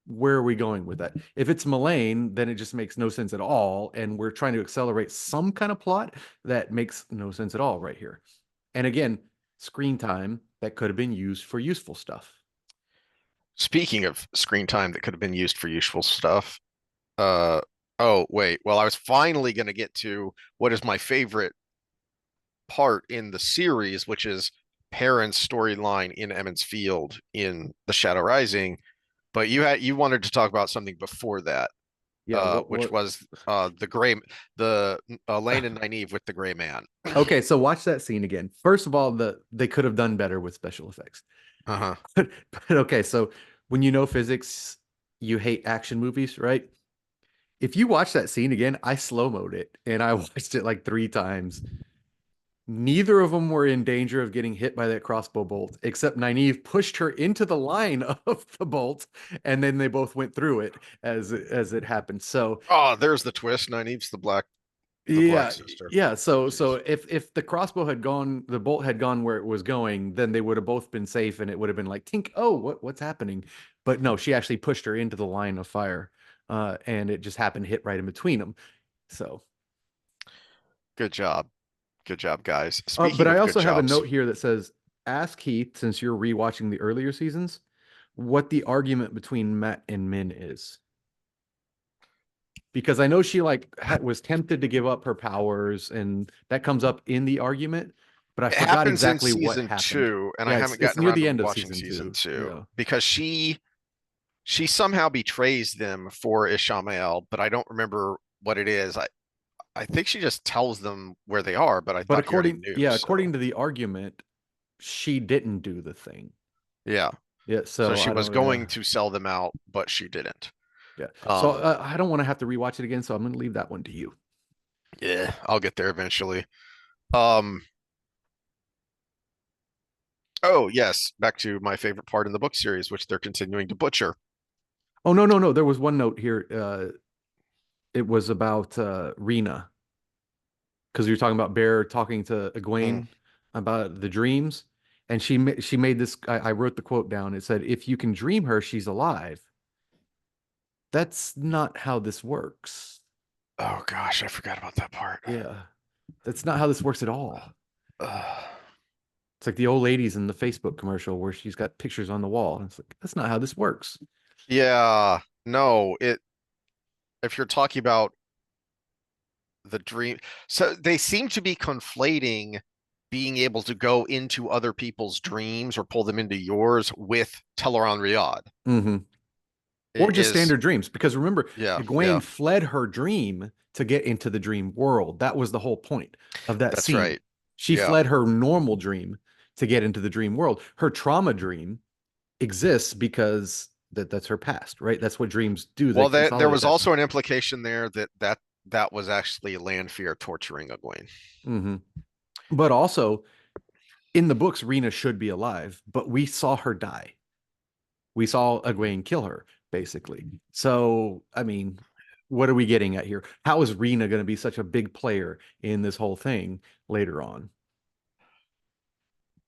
S2: where are we going with that? If it's Mullane, then it just makes no sense at all. And we're trying to accelerate some kind of plot that makes no sense at all right here. And again, screen time that could have been used for useful stuff.
S1: Speaking of screen time that could have been used for useful stuff, uh, oh wait, well, I was finally going to get to what is my favorite part in the series, which is Perrin's storyline in Emond's Field in The Shadow Rising. But you wanted to talk about something before that,
S2: Yeah,
S1: which
S2: what
S1: was the Lane and Nynaeve with the gray man.
S2: Okay, so watch that scene again. First of all, they could have done better with special effects.
S1: Uh-huh.
S2: But okay, so when you know physics, you hate action movies, right? If you watch that scene again, I slow-moed it and I watched it like 3 times. Neither of them were in danger of getting hit by that crossbow bolt, except Nynaeve pushed her into the line of the bolt, and then they both went through it as it happened. So
S1: Oh, there's the twist. Nynaeve's the black
S2: yeah,
S1: sister.
S2: yeah. So
S1: Jeez.
S2: if the crossbow had gone, the bolt had gone where it was going, then they would have both been safe, and it would have been like, Tink, oh, what's happening? But no, she actually pushed her into the line of fire, and it just happened to hit right in between them. So,
S1: Good job. Good job, guys.
S2: but
S1: Speaking
S2: I
S1: of good
S2: also have a
S1: jobs,
S2: note here that says, ask Heath, since you're rewatching the earlier seasons, what the argument between Matt and Min is. Because I know she like was tempted to give up her powers, and that comes up in the argument, but I
S1: it
S2: forgot
S1: happens in
S2: exactly what
S1: season
S2: happened.
S1: two, and I
S2: Yeah,
S1: haven't
S2: it's
S1: gotten
S2: near
S1: around
S2: the
S1: to
S2: end of
S1: watching
S2: season
S1: season
S2: two.
S1: two
S2: Yeah.
S1: because she somehow betrays them for Ishamael, but I don't remember what it is. I think she just tells them where they are, but I
S2: But
S1: thought you already knew. So
S2: according to the argument, she didn't do the thing.
S1: yeah,
S2: Yeah,
S1: so
S2: so
S1: she
S2: I
S1: was
S2: don't
S1: going to sell them out, but she didn't.
S2: yeah. So
S1: Um,
S2: I don't want to have to rewatch it again, so I'm going to leave that one to you.
S1: yeah, I'll get there eventually. Um, oh yes, back to my favorite part in the book series, which they're continuing to butcher.
S2: Oh no, there was one note here. It was about Rena, because you're talking about Bear talking to
S1: Mm.
S2: Egwene about the dreams, and she made this. I wrote the quote down. It said, "If you can dream her, she's alive." That's not how this works.
S1: Oh gosh, I forgot about that part.
S2: Yeah, that's not how this works at all.
S1: Uh,
S2: It's like the old ladies in the Facebook commercial where she's got pictures on the wall. And it's like, that's not how this works.
S1: yeah, no, it if you're talking about the dream, so they seem to be conflating being able to go into other people's dreams or pull them into yours with Teleron Riyadh.
S2: Hmm. Or
S1: It
S2: just
S1: is,
S2: standard dreams. Because remember,
S1: yeah, yeah,
S2: Egwene fled her dream to get into the dream world. That was the whole point of that
S1: that's
S2: scene.
S1: right.
S2: She
S1: Yeah,
S2: fled her normal dream to get into the dream world. Her trauma dream exists because that's her past, right? That's what dreams do. They
S1: well, there
S2: consolidate
S1: was
S2: that
S1: also
S2: stuff.
S1: an implication there that was actually Lanfear torturing Egwene.
S2: Hmm. But also in the books, Rena should be alive, but we saw her die. We saw Egwene kill her, basically. So, I mean, what are we getting at here? How is Rena going to be such a big player in this whole thing later on?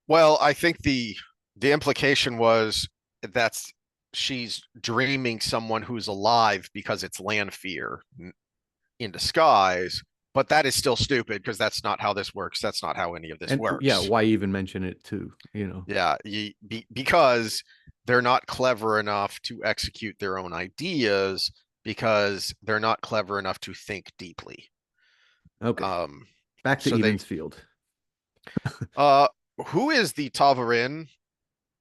S1: Well, I think the implication was that's she's dreaming someone who's alive because it's Lanfear in disguise, but that is still stupid because that's not how this works. That's not how any of this
S2: And yeah,
S1: works.
S2: why even mention it too,
S1: Yeah, because they're not clever enough to execute their own ideas because they're not clever enough to think deeply.
S2: Okay,
S1: Um,
S2: back to
S1: so they,
S2: Eden's Field.
S1: uh, who is the Tavarin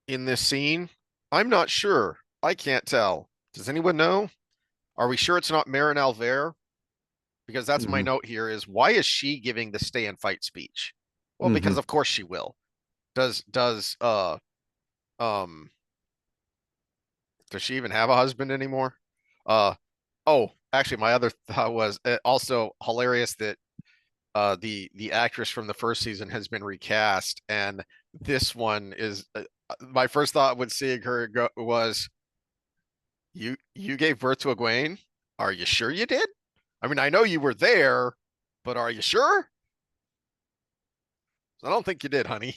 S1: in this scene? I'm not sure. I can't tell. Does anyone know? Are we sure it's not Marin Alver? Because that's my
S2: Hmm.
S1: note here is why is she giving the stay and fight speech? Well,
S2: Hmm.
S1: because of course she will. Does um Does she even have a husband anymore? Uh, oh, actually, my other thought was also hilarious that the actress from the first season has been recast, and this one is my first thought when seeing her was you gave birth to Egwene? Are you sure you did? I mean, I know you were there, but are you sure? I don't think you did, honey.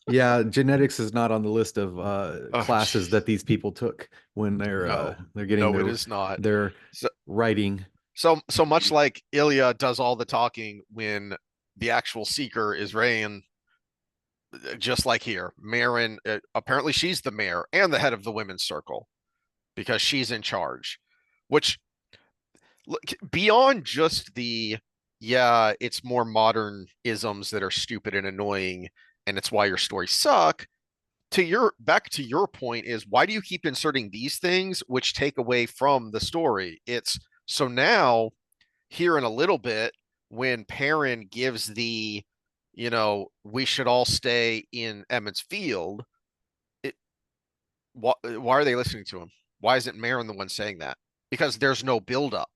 S2: Yeah, genetics is not on the list of
S1: Oh,
S2: classes
S1: geez.
S2: that these people took when
S1: No,
S2: they're getting
S1: no, it is not.
S2: their
S1: So,
S2: writing.
S1: so much like Ilya does all the talking when the actual seeker is Rain, just like here, Marin, apparently she's the mayor and the head of the women's circle because she's in charge, which beyond just yeah, it's more modern isms that are stupid and annoying, and it's why your stories suck. To your back to your point is why do you keep inserting these things which take away from the story? It's so now here in a little bit when Perrin gives we should all stay in Emmons Field. It, why are they listening to him? Why isn't Marin the one saying that? Because there's no buildup.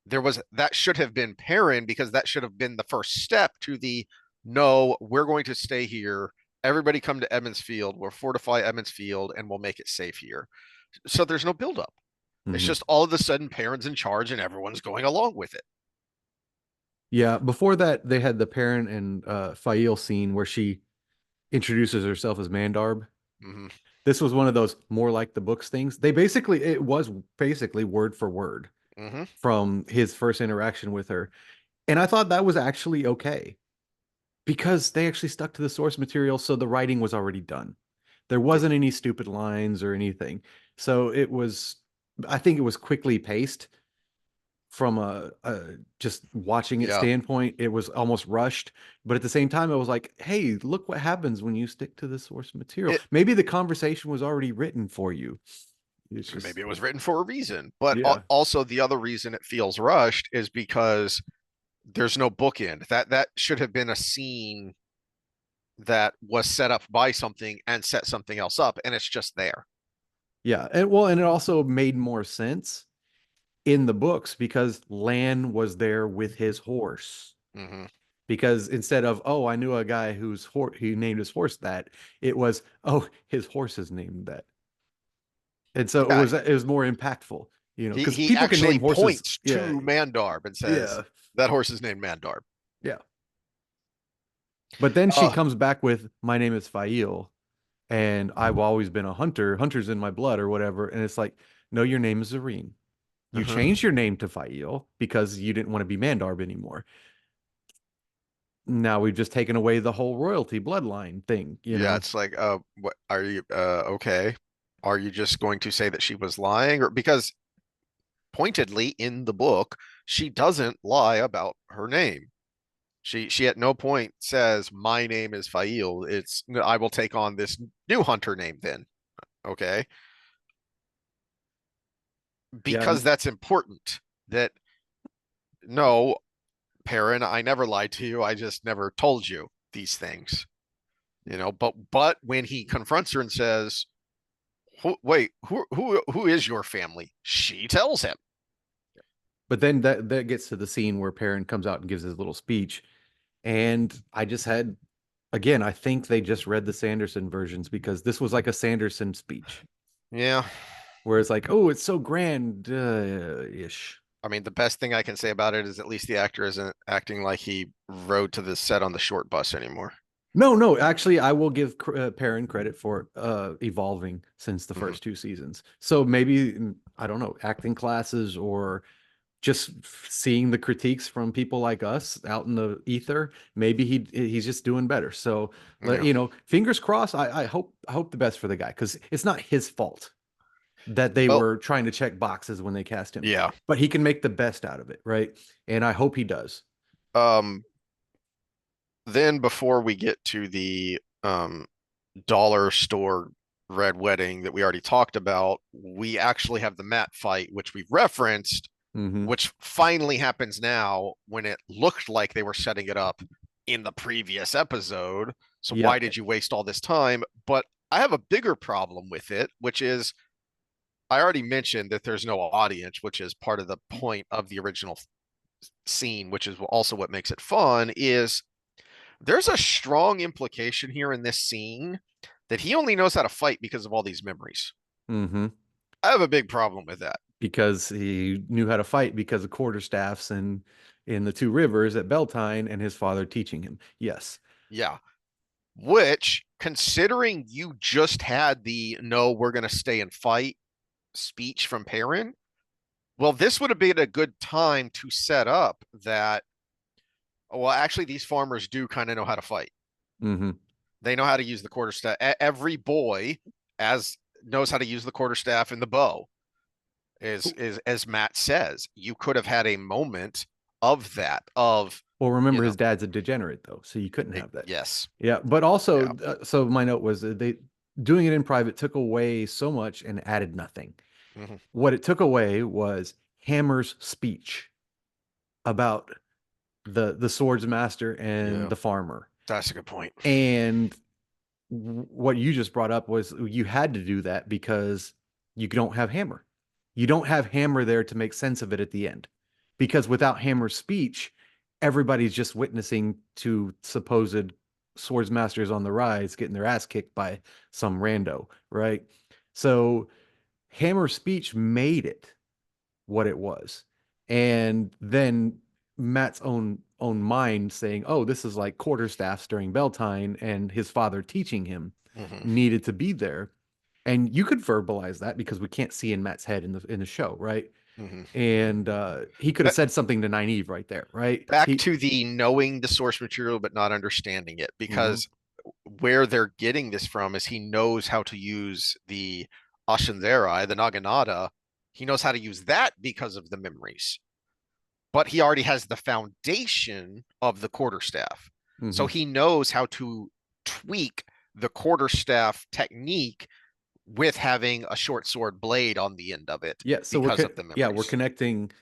S1: That should have been Perrin because that should have been the first step to the no, we're going to stay here. Everybody come to Emmons Field. We'll fortify Emmons Field and we'll make it safe here. So there's no buildup. It's
S2: Mhm.
S1: just all of a sudden Perrin's in charge and everyone's going along with it.
S2: Yeah, before that, they had the parent and Fail scene where she introduces herself as Mandarb.
S1: Mm-hmm.
S2: This was one of those more like the books things. It was basically word for word
S1: Mm-hmm.
S2: from his first interaction with her. And I thought that was actually okay because they actually stuck to the source material, so the writing was already done. There wasn't any stupid lines or anything. So I think it was quickly paced from a just watching it
S1: Yeah.
S2: standpoint. It was almost rushed, but at the same time, it was like, hey, look what happens when you stick to the source material.
S1: It
S2: Maybe the conversation was already written for you. It's just,
S1: maybe it was written for a reason, but
S2: yeah,
S1: also the other reason it feels rushed is because there's no bookend. That should have been a scene that was set up by something and set something else up, and it's just there.
S2: yeah. And it also made more sense in the books because Lan was there with his horse.
S1: Mm-hmm.
S2: Because instead of, oh, I knew a guy whose horse he named his horse that, it was, oh, his horse is named that. And so
S1: Yeah,
S2: it was more impactful, because
S1: he
S2: people can
S1: actually
S2: name horses.
S1: points
S2: Yeah,
S1: to Mandarb and says
S2: yeah,
S1: that horse is named Mandarb.
S2: yeah. But then she
S1: Uh,
S2: comes back with, my name is Fail, and I've always been a hunter. Hunter's in my blood or whatever. And it's like, no, your name is Zareen. You
S1: uh-huh.
S2: changed your name to Fail because you didn't want to be Mandarb anymore. Now we've just taken away the whole royalty bloodline thing.
S1: Yeah, it's like, what are you? Okay, are you just going to say that she was lying, or because pointedly in the book she doesn't lie about her name. She at no point says my name is Fail. It's I will take on this new hunter name then. Okay,
S2: Yeah.
S1: because that's important. That no, Perrin, I never lied to you. I just never told you these things. But when he confronts her and says, "Wait, who is your family?" She tells him.
S2: But then that gets to the scene where Perrin comes out and gives his little speech. And I just had, again, I think they just read the Sanderson versions because this was like a Sanderson speech
S1: Yeah,
S2: where it's like, oh, it's so grand ish.
S1: I mean, the best thing I can say about it is at least the actor isn't acting like he rode to the set on the short bus anymore.
S2: No, no, actually, I will give Perrin credit for evolving since the
S1: Mhm.
S2: first two seasons. So maybe, I don't know, acting classes or just seeing the critiques from people like us out in the ether, maybe he's just doing better. So,
S1: Yeah.
S2: fingers crossed. I hope the best for the guy because it's not his fault that they
S1: Well,
S2: were trying to check boxes when they cast him,
S1: yeah.
S2: but he can make the best out of it, right? And I hope he does.
S1: Um, then before we get to the dollar store red wedding that we already talked about, we actually have the mat fight, which we've referenced,
S2: Hmm.
S1: which finally happens now when it looked like they were setting it up in the previous episode. So
S2: Yeah.
S1: why did you waste all this time? But I have a bigger problem with it, which is I already mentioned that there's no audience, which is part of the point of the original scene, which is also what makes it fun, is there's a strong implication here in this scene that he only knows how to fight because of all these memories.
S2: Mm-hmm.
S1: I have a big problem with that.
S2: Because he knew how to fight because of quarterstaffs and in the Two Rivers at Beltane and his father teaching him. Yes.
S1: Yeah. Which, considering you just had the no, we're going to stay and fight speech from Perrin, well, this would have been a good time to set up that, well, actually, these farmers do kind of know how to fight.
S2: Mm-hmm.
S1: They know how to use the quarterstaff. Every boy as knows how to use the quarterstaff and the bow. Is as Matt says, you could have had a moment of that, of,
S2: Well,
S1: you
S2: remember
S1: know,
S2: his dad's a degenerate though, so you couldn't have that.
S1: yes,
S2: Yeah, but also,
S1: yeah,
S2: so my note was that they doing it in private took away so much and added nothing.
S1: mhm,
S2: What it took away was Hammer's speech about the swords master and
S1: yeah,
S2: the farmer.
S1: that's a good point.
S2: And what you just brought up was you had to do that because you don't have Hammer. You don't have Hammer there to make sense of it at the end. Because without Hammer's speech, everybody's just witnessing to supposed swords masters on the rise getting their ass kicked by some rando, right? So Hammer's speech made it what it was. And then Matt's own mind saying, "Oh, this is like quarterstaffs during Beltane," and his father teaching him
S1: Mhm,
S2: needed to be there. And you could verbalize that because we can't see in Matt's head in the show, right?
S1: mhm.
S2: And he could have
S1: Ba-
S2: said something to Nynaeve right there, right?
S1: Back
S2: He,
S1: to the knowing the source material but not understanding it,
S2: Mhm.
S1: because where they're getting this from is he knows how to use the Ashanderai, the Naginata. He knows how to use that because of the memories, but he already has the foundation of the quarterstaff. So
S2: Mhm.
S1: he knows how to tweak the quarterstaff technique with having a short sword blade on the end of it
S2: Yeah, so
S1: because of the
S2: we're
S1: memories.
S2: connecting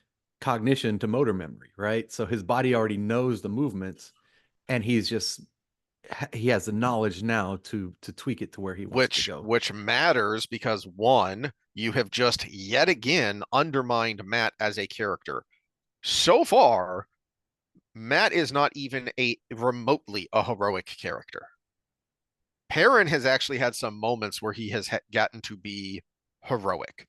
S2: cognition to motor memory, right? So his body already knows the movements, and he has the knowledge now to tweak it to where he wants to go.
S1: Which matters because, one, you have just yet again undermined Matt as a character. So far, Matt is not even a remotely a heroic character. Perrin has actually had some moments where he has gotten to be heroic.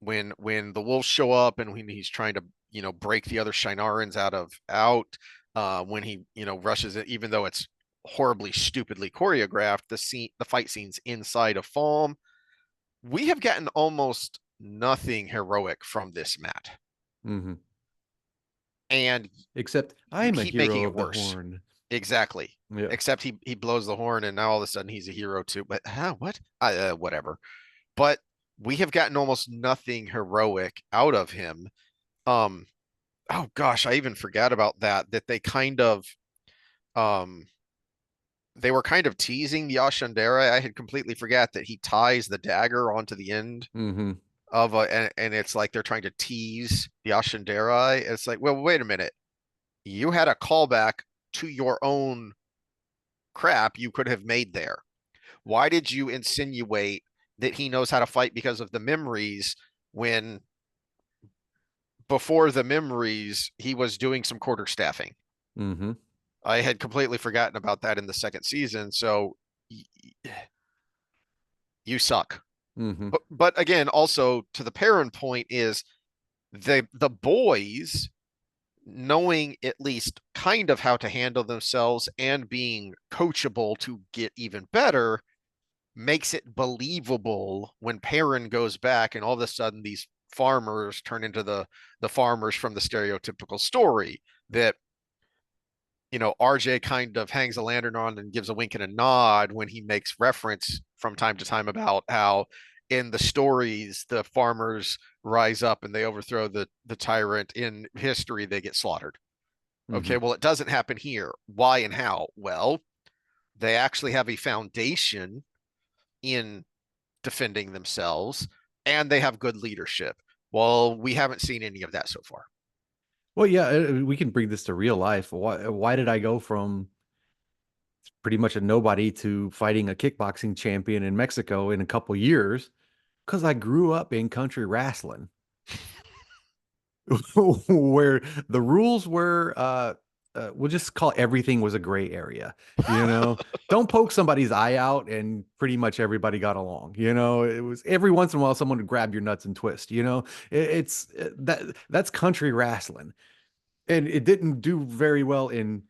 S1: When the wolves show up and when he's trying to, break the other Shinarans out, when he, rushes it, even though it's horribly stupidly choreographed, the fight scenes inside of Falm, we have gotten almost nothing heroic from this Matt,
S2: Hmm.
S1: and
S2: Except
S1: you
S2: I'm a
S1: keep
S2: hero
S1: making it
S2: of the
S1: worse.
S2: horn.
S1: Exactly.
S2: Yeah.
S1: Except he blows the horn and now all of a sudden he's a hero too. But what? Whatever. But we have gotten almost nothing heroic out of him. Um, oh gosh, I even forgot about that. That um they were kind of teasing the Ashandera. I had completely forgot that he ties the dagger onto the end
S2: Hmm.
S1: of and it's like they're trying to tease the Ashandera. It's like, well, wait a minute. You had a callback to your own crap you could have made there. Why did you insinuate that he knows how to fight because of the memories when before the memories he was doing some quarter staffing?
S2: Hmm.
S1: I had completely forgotten about that in the second season. So you suck.
S2: Hmm.
S1: But again, also to the parent point is the boys knowing at least kind of how to handle themselves and being coachable to get even better makes it believable when Perrin goes back and all of a sudden these farmers turn into the farmers from the stereotypical story that, RJ kind of hangs a lantern on and gives a wink and a nod when he makes reference from time to time about how in the stories the farmers rise up and they overthrow the tyrant. In history they get slaughtered.
S2: Hmm.
S1: Okay, well, it doesn't happen here. Why and how? Well, they actually have a foundation in defending themselves and they have good leadership. Well, we haven't seen any of that so far.
S2: Well, yeah, we can bring this to real life. Why did I go from pretty much a nobody to fighting a kickboxing champion in Mexico in a couple years? because I grew up in country wrestling where the rules were we'll just call everything was a gray area. You know, don't poke somebody's eye out, and pretty much everybody got along. You know, it was every once in a while someone would grab your nuts and twist. You know, that's country wrestling, and it didn't do very well in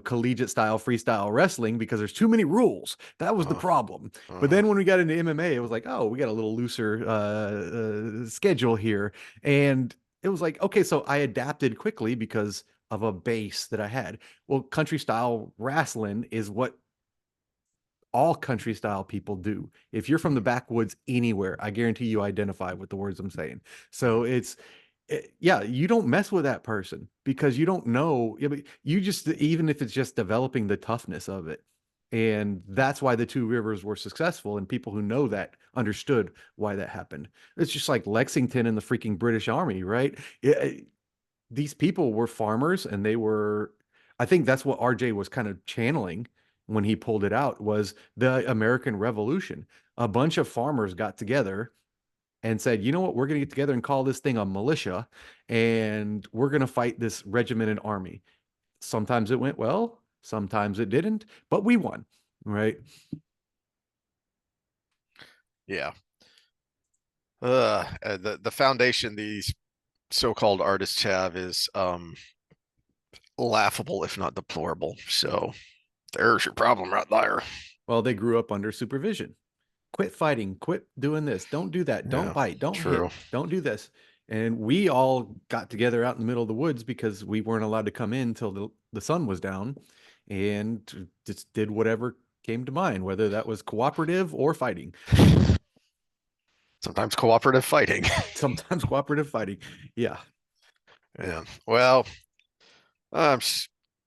S2: collegiate style freestyle wrestling because there's too many rules. That was the
S1: Uh,
S2: problem. But
S1: uh,
S2: then when we got into MMA, it was like, oh, we got a little looser schedule here, and it was like, okay, so I adapted quickly because of a base that I had. Well, country style wrestling is what all country style people do. If you're from the backwoods anywhere, I guarantee you identify with the words I'm saying. So yeah, you don't mess with that person because you don't know. You just, even if it's just developing the toughness of it. And that's why the Two Rivers were successful, and people who know that understood why that happened. It's just like Lexington and the freaking British Army, right? These people were farmers, and they were, I think that's what RJ was kind of channeling when he pulled it out, was the American Revolution. A bunch of farmers got together and said, you know what, we're going to get together and call this thing a militia, and we're going to fight this regimented army. Sometimes it went well, sometimes it didn't, but we won, right?
S1: yeah. The foundation these so-called artists have is laughable, if not deplorable. So there's your problem right there.
S2: Well, they grew up under supervision. Quit fighting, quit doing this, don't do that, don't
S1: Yeah,
S2: bite, don't
S1: true.
S2: hit, don't do this. And we all got together out in the middle of the woods because we weren't allowed to come in till the sun was down, and just did whatever came to mind, whether that was cooperative or fighting.
S1: Sometimes cooperative fighting.
S2: Sometimes cooperative fighting. Yeah.
S1: Yeah. Well, I'm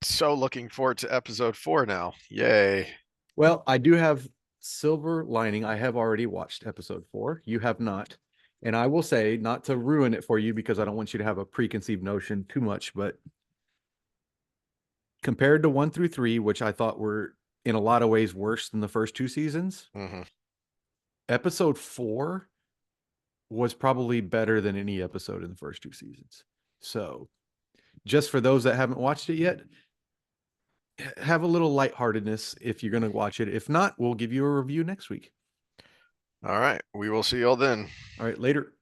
S1: so looking forward to episode 4 now. Yay.
S2: Well, I do have silver lining. I have already watched episode 4. You have not. And I will say, not to ruin it for you because I don't want you to have a preconceived notion too much, but compared to 1 through 3, which I thought were in a lot of ways worse than the first 2 seasons,
S1: Mm-hmm.
S2: episode 4 was probably better than any episode in the first 2 seasons. So, just for those that haven't watched it yet, have a little lightheartedness if you're going to watch it. If not, we'll give you a review next week.
S1: All right. We will see y'all then.
S2: All right, later.